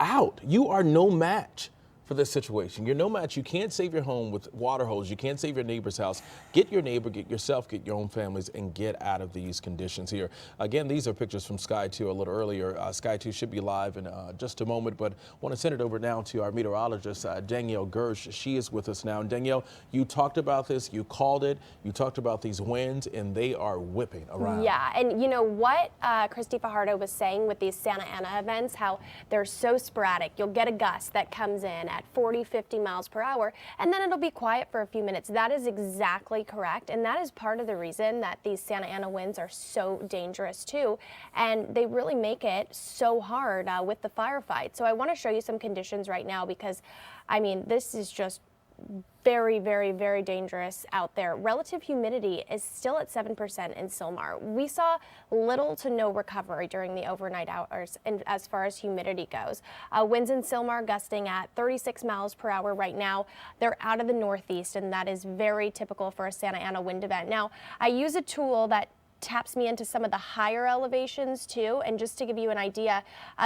Speaker 15: out. You are no match for this situation. You're no match. You can't save your home with water hose. You can't save your neighbor's house. Get your neighbor, get yourself, get your own families, and get out of these conditions here. Again, these are pictures from Sky 2 a little earlier. Sky 2 should be live in just a moment, but want to send it over now to our meteorologist, Danielle Gersh. She is with us now. And Danielle, you talked about this, you called it, you talked about these winds, and they are whipping around.
Speaker 2: Yeah, and you know what Christy Fajardo was saying with these Santa Ana events, how they're so sporadic. You'll get a gust that comes in at 40, 50 miles per hour, and then it'll be quiet for a few minutes. That is exactly correct, and that is part of the reason that these Santa Ana winds are so dangerous too, and they really make it so hard with the firefight. So I want to show you some conditions right now because, I mean, this is just very, very, very dangerous out there. Relative humidity is still at 7% in SYLMAR. We saw little to no recovery during the overnight hours and as far as humidity goes. Winds in SYLMAR gusting at 36 miles per hour right now. They're out of the northeast, and that is very typical for a Santa Ana wind event. Now, I use a tool that taps me into some of the higher elevations too, and just to give you an idea,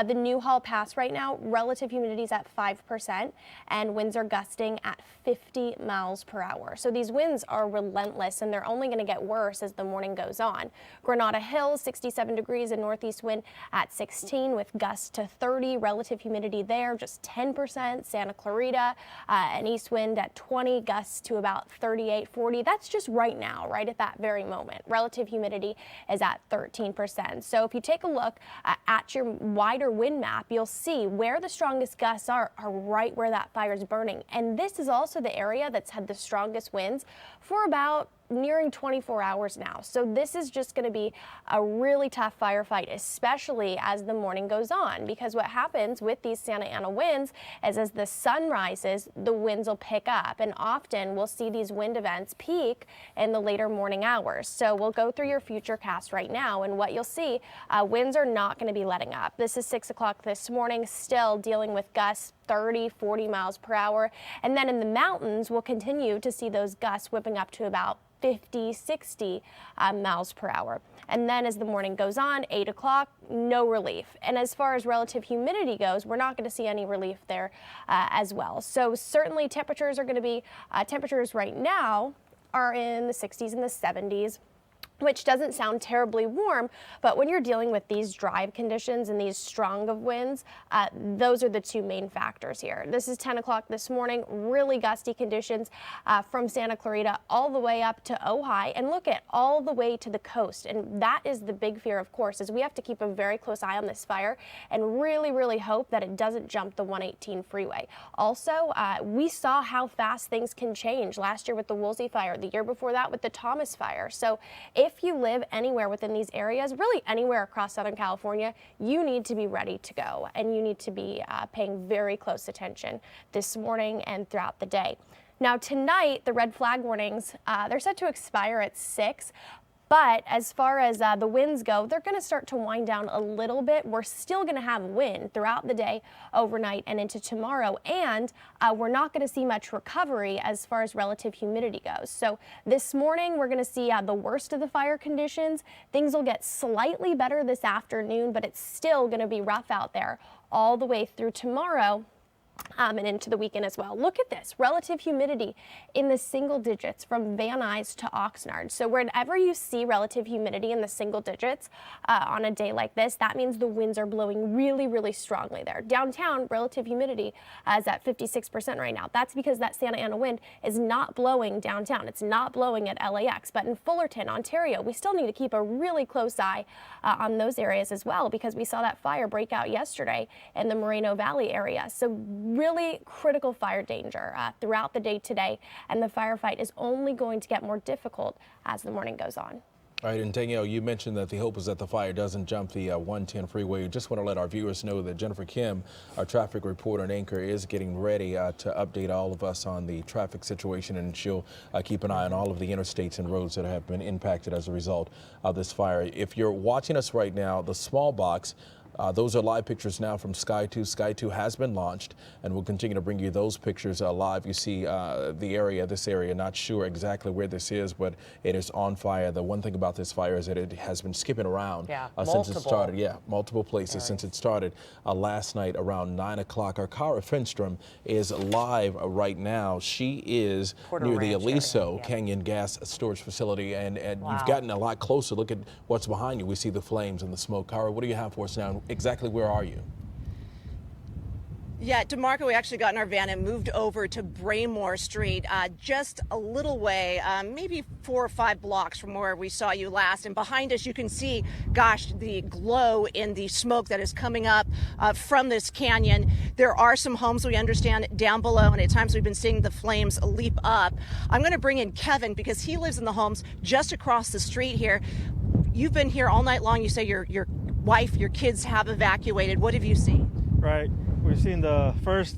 Speaker 2: the Newhall Pass right now, relative humidity is at 5% and winds are gusting at 50 miles per hour. So these winds are relentless and they're only going to get worse as the morning goes on. Granada Hills, 67 degrees, a northeast wind at 16 with gusts to 30, relative humidity there just 10%. Santa Clarita, an east wind at 20, gusts to about 38, 40. That's just right now, right at that very moment. Relative humidity is at 13%. So if you take a look at your wider wind map, you'll see where the strongest gusts are right where that fire is burning. And this is also the area that's had the strongest winds for about nearing 24 hours now. So this is just going to be a really tough firefight, especially as the morning goes on, because what happens with these Santa Ana winds is as the sun rises, the winds will pick up, and often we'll see these wind events peak in the later morning hours. So we'll go through your future cast right now, and what you'll see, winds are not going to be letting up. This is 6 o'clock this morning, still dealing with gusts 30, 40 miles per hour. And then in the mountains, we'll continue to see those gusts whipping up to about 50, 60 miles per hour. And then as the morning goes on, 8 o'clock, no relief. And as far as relative humidity goes, we're not going to see any relief there as well. So certainly temperatures are going to be, temperatures right now are in the 60s and the 70s. Which doesn't sound terribly warm, but when you're dealing with these drive conditions and these strong of winds, those are the two main factors here. This is 10 o'clock this morning, really gusty conditions from Santa Clarita all the way up to Ojai, and look at all the way to the coast. And that is the big fear, of course, is we have to keep a very close eye on this fire and really, really hope that it doesn't jump the 118 freeway. Also, we saw how fast things can change last year with the Woolsey fire, the year before that with the Thomas fire. So if you live anywhere within these areas, really anywhere across Southern California, you need to be ready to go, and you need to be paying very close attention this morning and throughout the day. Now tonight, the red flag warnings, they're set to expire at 6. But as far as the winds go, they're going to start to wind down a little bit. We're still going to have wind throughout the day, overnight, and into tomorrow. And we're not going to see much recovery as far as relative humidity goes. So this morning, we're going to see the worst of the fire conditions. Things will get slightly better this afternoon, but it's still going to be rough out there all the way through tomorrow. And into the weekend as well. Look at this, relative humidity in the single digits from Van Nuys to Oxnard. So whenever you see relative humidity in the single digits on a day like this, that means the winds are blowing really, really strongly there. Downtown, relative humidity is at 56% right now. That's because that Santa Ana wind is not blowing downtown. It's not blowing at LAX, but in Fullerton, Ontario, we still need to keep a really close eye on those areas as well, because we saw that fire break out yesterday in the Moreno Valley area. So really critical fire danger throughout the day today, and the firefight is only going to get more difficult as the morning goes on.
Speaker 15: All right, and Danielle, you mentioned that the hope is that the fire doesn't jump the 110 freeway. Just want to let our viewers know that Jennifer Kim, our traffic reporter and anchor, is getting ready to update all of us on the traffic situation, and she'll keep an eye on all of the interstates and roads that have been impacted as a result of this fire. If you're watching us right now, the small box, those are live pictures now from Sky 2. Sky 2 has been launched, and we'll continue to bring you those pictures live. You see the area, this area, not sure exactly where this is, but it is on fire. The one thing about this fire is that it has been skipping around since it started. Yeah, multiple places since it started last night around 9 o'clock. Our Cara Finstrom is live right now. She is near the Aliso Canyon Gas Storage Facility, and you've gotten a lot closer. Look at what's behind you. We see the flames and the smoke. Cara, what do you have for us now? Exactly where are you?
Speaker 22: Yeah, DeMarco, we actually got in our van and moved over to Braymore Street, just a little way, maybe 4 or 5 blocks from where we saw you last. And behind us, you can see, gosh, the glow in the smoke that is coming up from this canyon. There are some homes, we understand, down below, and at times we've been seeing the flames leap up. I'm going to bring in Kevin because he lives in the homes just across the street here. You've been here all night long. You say your wife, your kids have evacuated. What have you seen?
Speaker 6: Right. We've seen the first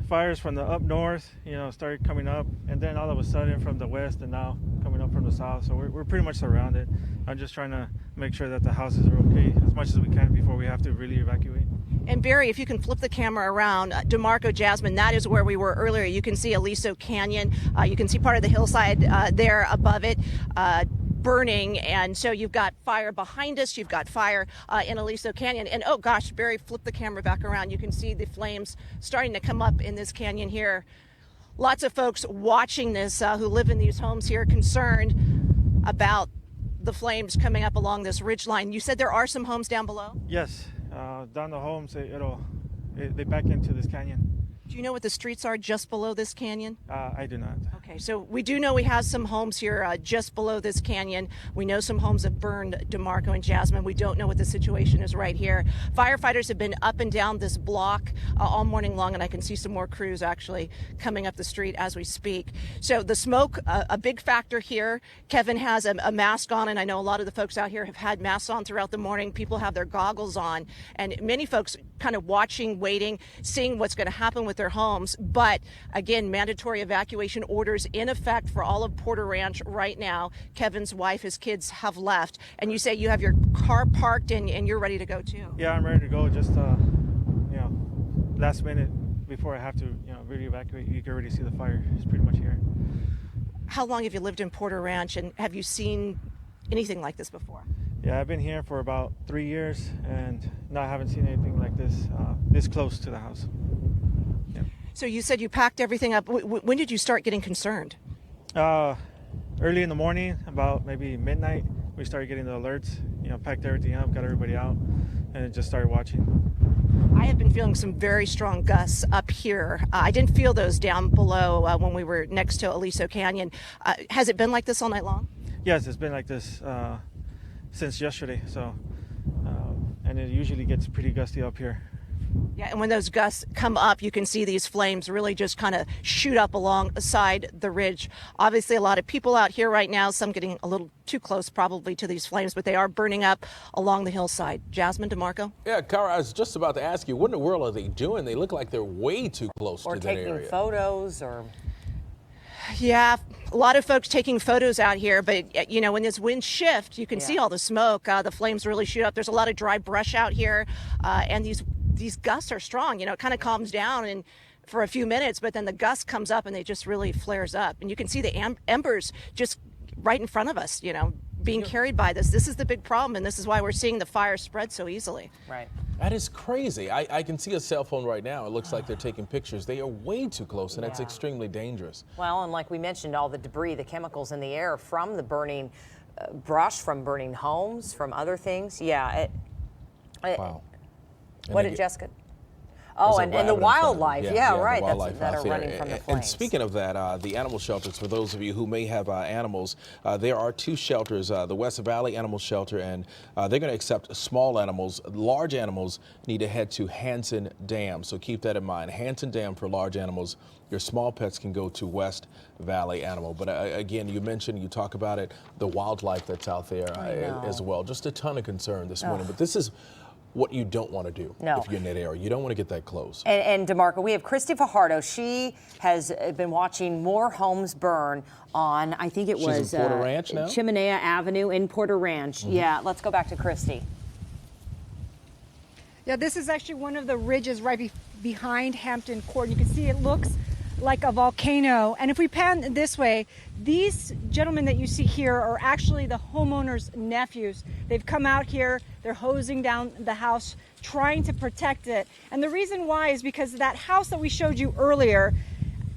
Speaker 6: fires from the up north, started coming up, and then all of a sudden from the west and now coming up from the south. So we're pretty much surrounded. I'm just trying to make sure that the houses are okay as much as we can before we have to really evacuate.
Speaker 22: And Barry, if you can flip the camera around, DeMarco, Jasmine, that is where we were earlier. You can see Aliso Canyon. You can see part of the hillside there above it. Burning, and so you've got fire behind us, you've got fire in Aliso Canyon, and oh gosh, Barry, flip the camera back around. You can see the flames starting to come up in this canyon here. Lots of folks watching this who live in these homes here, concerned about the flames coming up along this ridge line. You said there are some homes down below?
Speaker 6: Yes, down the homes, they back into this canyon.
Speaker 22: Do you know what the streets are just below this canyon?
Speaker 6: I do not.
Speaker 22: Okay, so we do know we have some homes here just below this canyon. We know some homes have burned, DeMarco and Jasmine. We don't know what the situation is right here. Firefighters have been up and down this block all morning long, and I can see some more crews actually coming up the street as we speak. So the smoke, a big factor here. Kevin has a mask on, and I know a lot of the folks out here have had masks on throughout the morning. People have their goggles on, and many folks kind of watching, waiting, seeing what's going to happen with their homes. But again, mandatory evacuation orders in effect for all of Porter Ranch right now. Kevin's wife, his kids have left, and you say you have your car parked and you're ready to go too.
Speaker 6: Yeah, I'm ready to go. Just last minute before I have to really evacuate. You can already see the fire is pretty much here.
Speaker 22: How long have you lived in Porter Ranch, and have you seen anything like this before?
Speaker 6: Yeah, I've been here for about 3 years, and no, I haven't seen anything like this this close to the house. Yeah.
Speaker 22: So you said you packed everything up. When did you start getting concerned?
Speaker 6: Early in the morning, about maybe midnight, we started getting the alerts. Packed everything up, got everybody out, and just started watching.
Speaker 22: I have been feeling some very strong gusts up here. I didn't feel those down below when we were next to Aliso Canyon. Has it been like this all night long?
Speaker 6: Yes, it's been like this since yesterday. So, and it usually gets pretty gusty up here.
Speaker 22: Yeah, and when those gusts come up, you can see these flames really just kind of shoot up alongside the ridge. Obviously, a lot of people out here right now, some getting a little too close probably to these flames, but they are burning up along the hillside. Jasmine, DeMarco?
Speaker 15: Yeah, Cara, I was just about to ask you, what in the world are they doing? They look like they're way too close to that area.
Speaker 16: Or taking photos or...
Speaker 22: Yeah, a lot of folks taking photos out here, but when this wind shifts, you can see all the smoke. The flames really shoot up. There's a lot of dry brush out here, and these gusts are strong. It kind of calms down and for a few minutes, but then the gust comes up and it just really flares up. And you can see the embers just right in front of us, being carried by this. This is the big problem, and this is why we're seeing the fire spread so easily.
Speaker 16: Right.
Speaker 15: That is crazy. I can see a cell phone right now. It looks like they're taking pictures. They are way too close, and that's extremely dangerous.
Speaker 16: Well, and like we mentioned, all the debris, the chemicals in the air from the burning brush, from burning homes, from other things. Yeah.
Speaker 15: Wow.
Speaker 16: What did Jessica? Oh, and the wildlife. Yeah, right. That are running from the flames.
Speaker 15: And speaking of that, the animal shelters, for those of you who may have animals, there are 2 shelters, the West Valley Animal Shelter, and they're going to accept small animals. Large animals need to head to Hanson Dam, so keep that in mind. Hanson Dam for large animals. Your small pets can go to West Valley Animal. But again, you talk about it, the wildlife that's out there as well. Just a ton of concern this morning. But this is what you don't want to do if you're in that area. You don't want to get that close.
Speaker 16: And DeMarco, we have Christy Fajardo. She has been watching more homes burn on, I think it was
Speaker 15: She's in Porter Ranch now?
Speaker 16: Chimenea Avenue in Porter Ranch. Yeah, let's go back to Christy.
Speaker 17: Yeah, this is actually one of the ridges right behind Hampton Court. You can see it looks like a volcano. And if we pan this way, these gentlemen that you see here are actually the homeowners' nephews. They've come out here, they're hosing down the house, trying to protect it. And the reason why is because that house that we showed you earlier,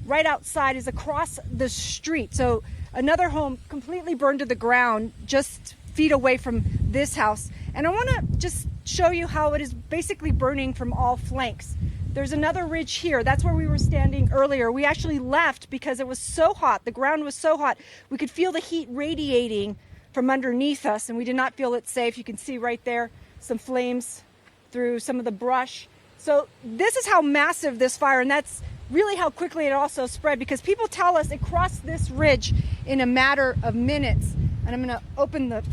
Speaker 17: right outside, is across the street. So another home completely burned to the ground just feet away from this house. And I want to just show you how it is basically burning from all flanks. There's another ridge here. That's where we were standing earlier. We actually left because it was so hot. The ground was so hot. We could feel the heat radiating from underneath us, and we did not feel it safe. You can see right there some flames through some of the brush. So this is how massive this fire, and that's really how quickly it also spread, because people tell us it crossed this ridge in a matter of minutes. And I'm going to open the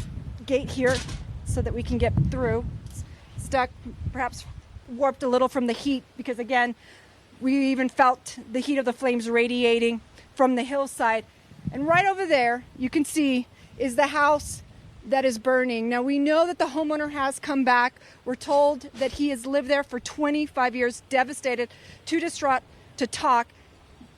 Speaker 17: gate here so that we can get through. It's stuck, perhaps warped a little from the heat, because again, we even felt the heat of the flames radiating from the hillside. And right over there, you can see, is the house that is burning. Now, we know that the homeowner has come back. We're told that he has lived there for 25 years, devastated, too distraught to talk.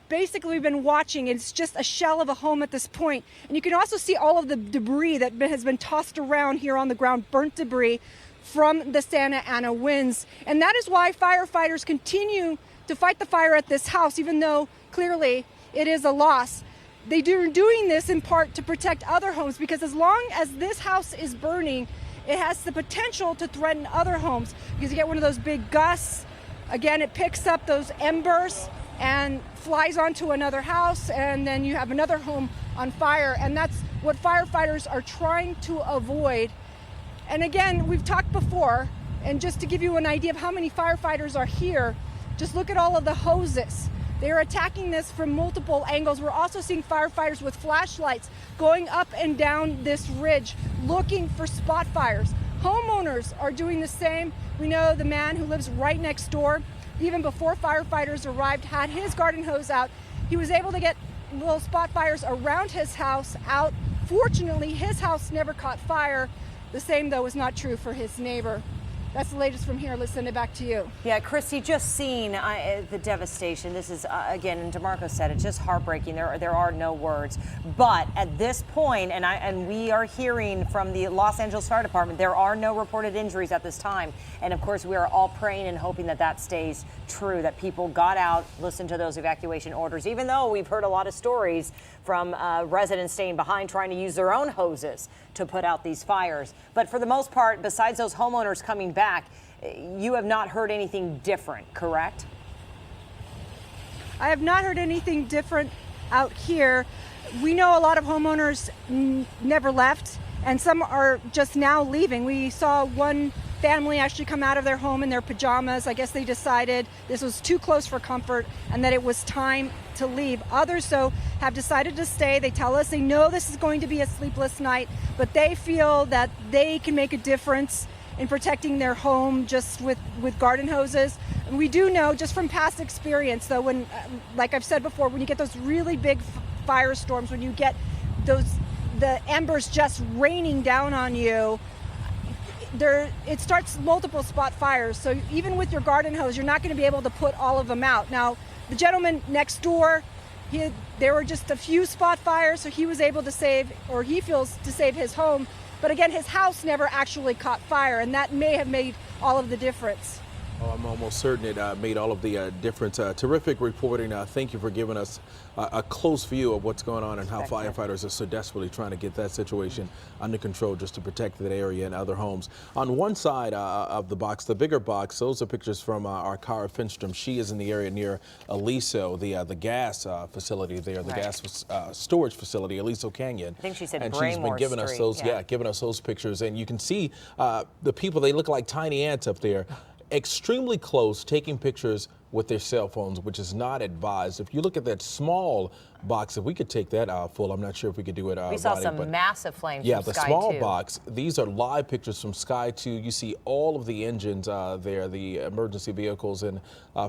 Speaker 17: Basically, we've been watching. It's just a shell of a home at this point. And you can also see all of the debris that has been tossed around here on the ground, burnt debris from the Santa Ana winds. And that is why firefighters continue to fight the fire at this house, even though clearly it is a loss. They are doing this in part to protect other homes, because as long as this house is burning, it has the potential to threaten other homes, because you get one of those big gusts Again, it picks up those embers and flies onto another house, and then you have another home on fire. And that's what firefighters are trying to avoid. And again, we've talked before, and just to give you an idea of how many firefighters are here, just look at all of the hoses. They're attacking this from multiple angles. We're also seeing firefighters with flashlights going up and down this ridge looking for spot fires. Homeowners are doing the same. We know the man who lives right next door, even before firefighters arrived, had his garden hose out. He was able to get little spot fires around his house out. Fortunately, his house never caught fire. The same, though, is not true for his neighbor. That's the latest from here. Let's send it back to you.
Speaker 16: Yeah, Christy, just seeing the devastation. This is, again, and DeMarco said, it's just heartbreaking. There are no words. But at this point, and we are hearing from the Los Angeles Fire Department, there are no reported injuries at this time. And of course, we are all praying and hoping that that stays true, that people got out, listened to those evacuation orders, even though we've heard a lot of stories from residents staying behind, trying to use their own hoses to put out these fires. But for the most part, besides those homeowners coming back, you have not heard anything different, correct?
Speaker 17: I have not heard anything different out here. We know a lot of homeowners never left, and some are just now leaving. We saw one family actually come out of their home in their pajamas. I guess they decided this was too close for comfort and that it was time to leave. Others, though, have decided to stay. They tell us they know this is going to be a sleepless night, but they feel that they can make a difference in protecting their home just with garden hoses. And we do know just from past experience, though, when, like I've said before, when you get those really big firestorms, when you get the embers just raining down on you, it starts multiple spot fires. So even with your garden hose, you're not going to be able to put all of them out. Now, the gentleman next door, there were just a few spot fires, so he was able to save, or he feels to save his home. But again, his house never actually caught fire, and that may have made all of the difference.
Speaker 15: Oh, I'm almost certain it made all of the difference. Terrific reporting. Thank you for giving us a close view of what's going on and how firefighters are so desperately trying to get that situation under control just to protect that area and other homes. On one side of the box, the bigger box, those are pictures from our Cara Finstrom. She is in the area near Aliso, the gas facility there, the gas storage facility, Aliso Canyon.
Speaker 16: I think she said
Speaker 15: and
Speaker 16: Braymore
Speaker 15: she's been giving us those, giving us those pictures. And you can see the people, they look like tiny ants up there. Extremely close, taking pictures with their cell phones, which is not advised. If you look at that small box, if we could take that full, I'm not sure if we could do it.
Speaker 16: We saw some massive flames
Speaker 15: from
Speaker 16: Sky 2.
Speaker 15: Yeah, the small box, these are live pictures from Sky 2. You see all of the engines there, the emergency vehicles and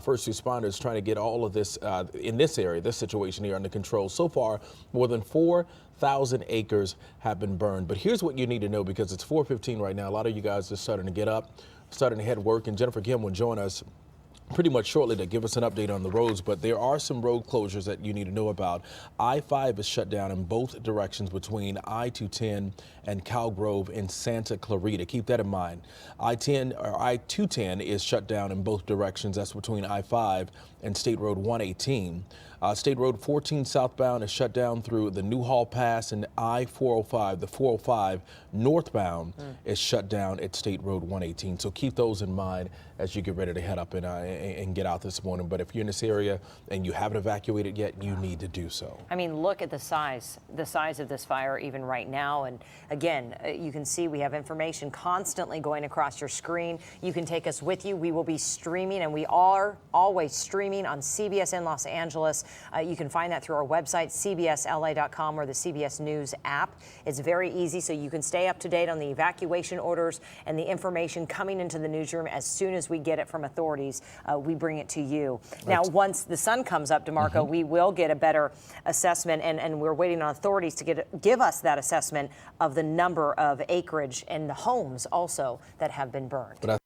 Speaker 15: first responders trying to get all of this in this area, this situation here under control. So far, more than 4,000 acres have been burned. But here's what you need to know, because it's 4:15 right now. A lot of you guys are starting to get up, starting to head work, and Jennifer Kim will join us pretty much shortly to give us an update on the roads. But there are some road closures that you need to know about. I-5 is shut down in both directions between I-210 and Cow Grove and Santa Clarita. Keep that in mind. I-210 is shut down in both directions. That's between I-5 and State Road 118. State Road 14 southbound is shut down through the Newhall Pass, and I-405. The 405 northbound is shut down at State Road 118. So keep those in mind as you get ready to head up and get out this morning. But if you're in this area and you haven't evacuated yet, you need to do so.
Speaker 16: I mean, look at the size of this fire even right now. And again, you can see we have information constantly going across your screen. You can take us with you. We will be streaming, and we are always streaming on Cbsn Los Angeles. You can find that through our website, cbsla.com, or the CBS News app. It's very easy, so you can stay up to date on the evacuation orders and the information coming into the newsroom. As soon as we get it from authorities, we bring it to you. Now, once the sun comes up, DeMarco, we will get a better assessment, and we're waiting on authorities to give us that assessment of the number of acreage and the homes also that have been burned.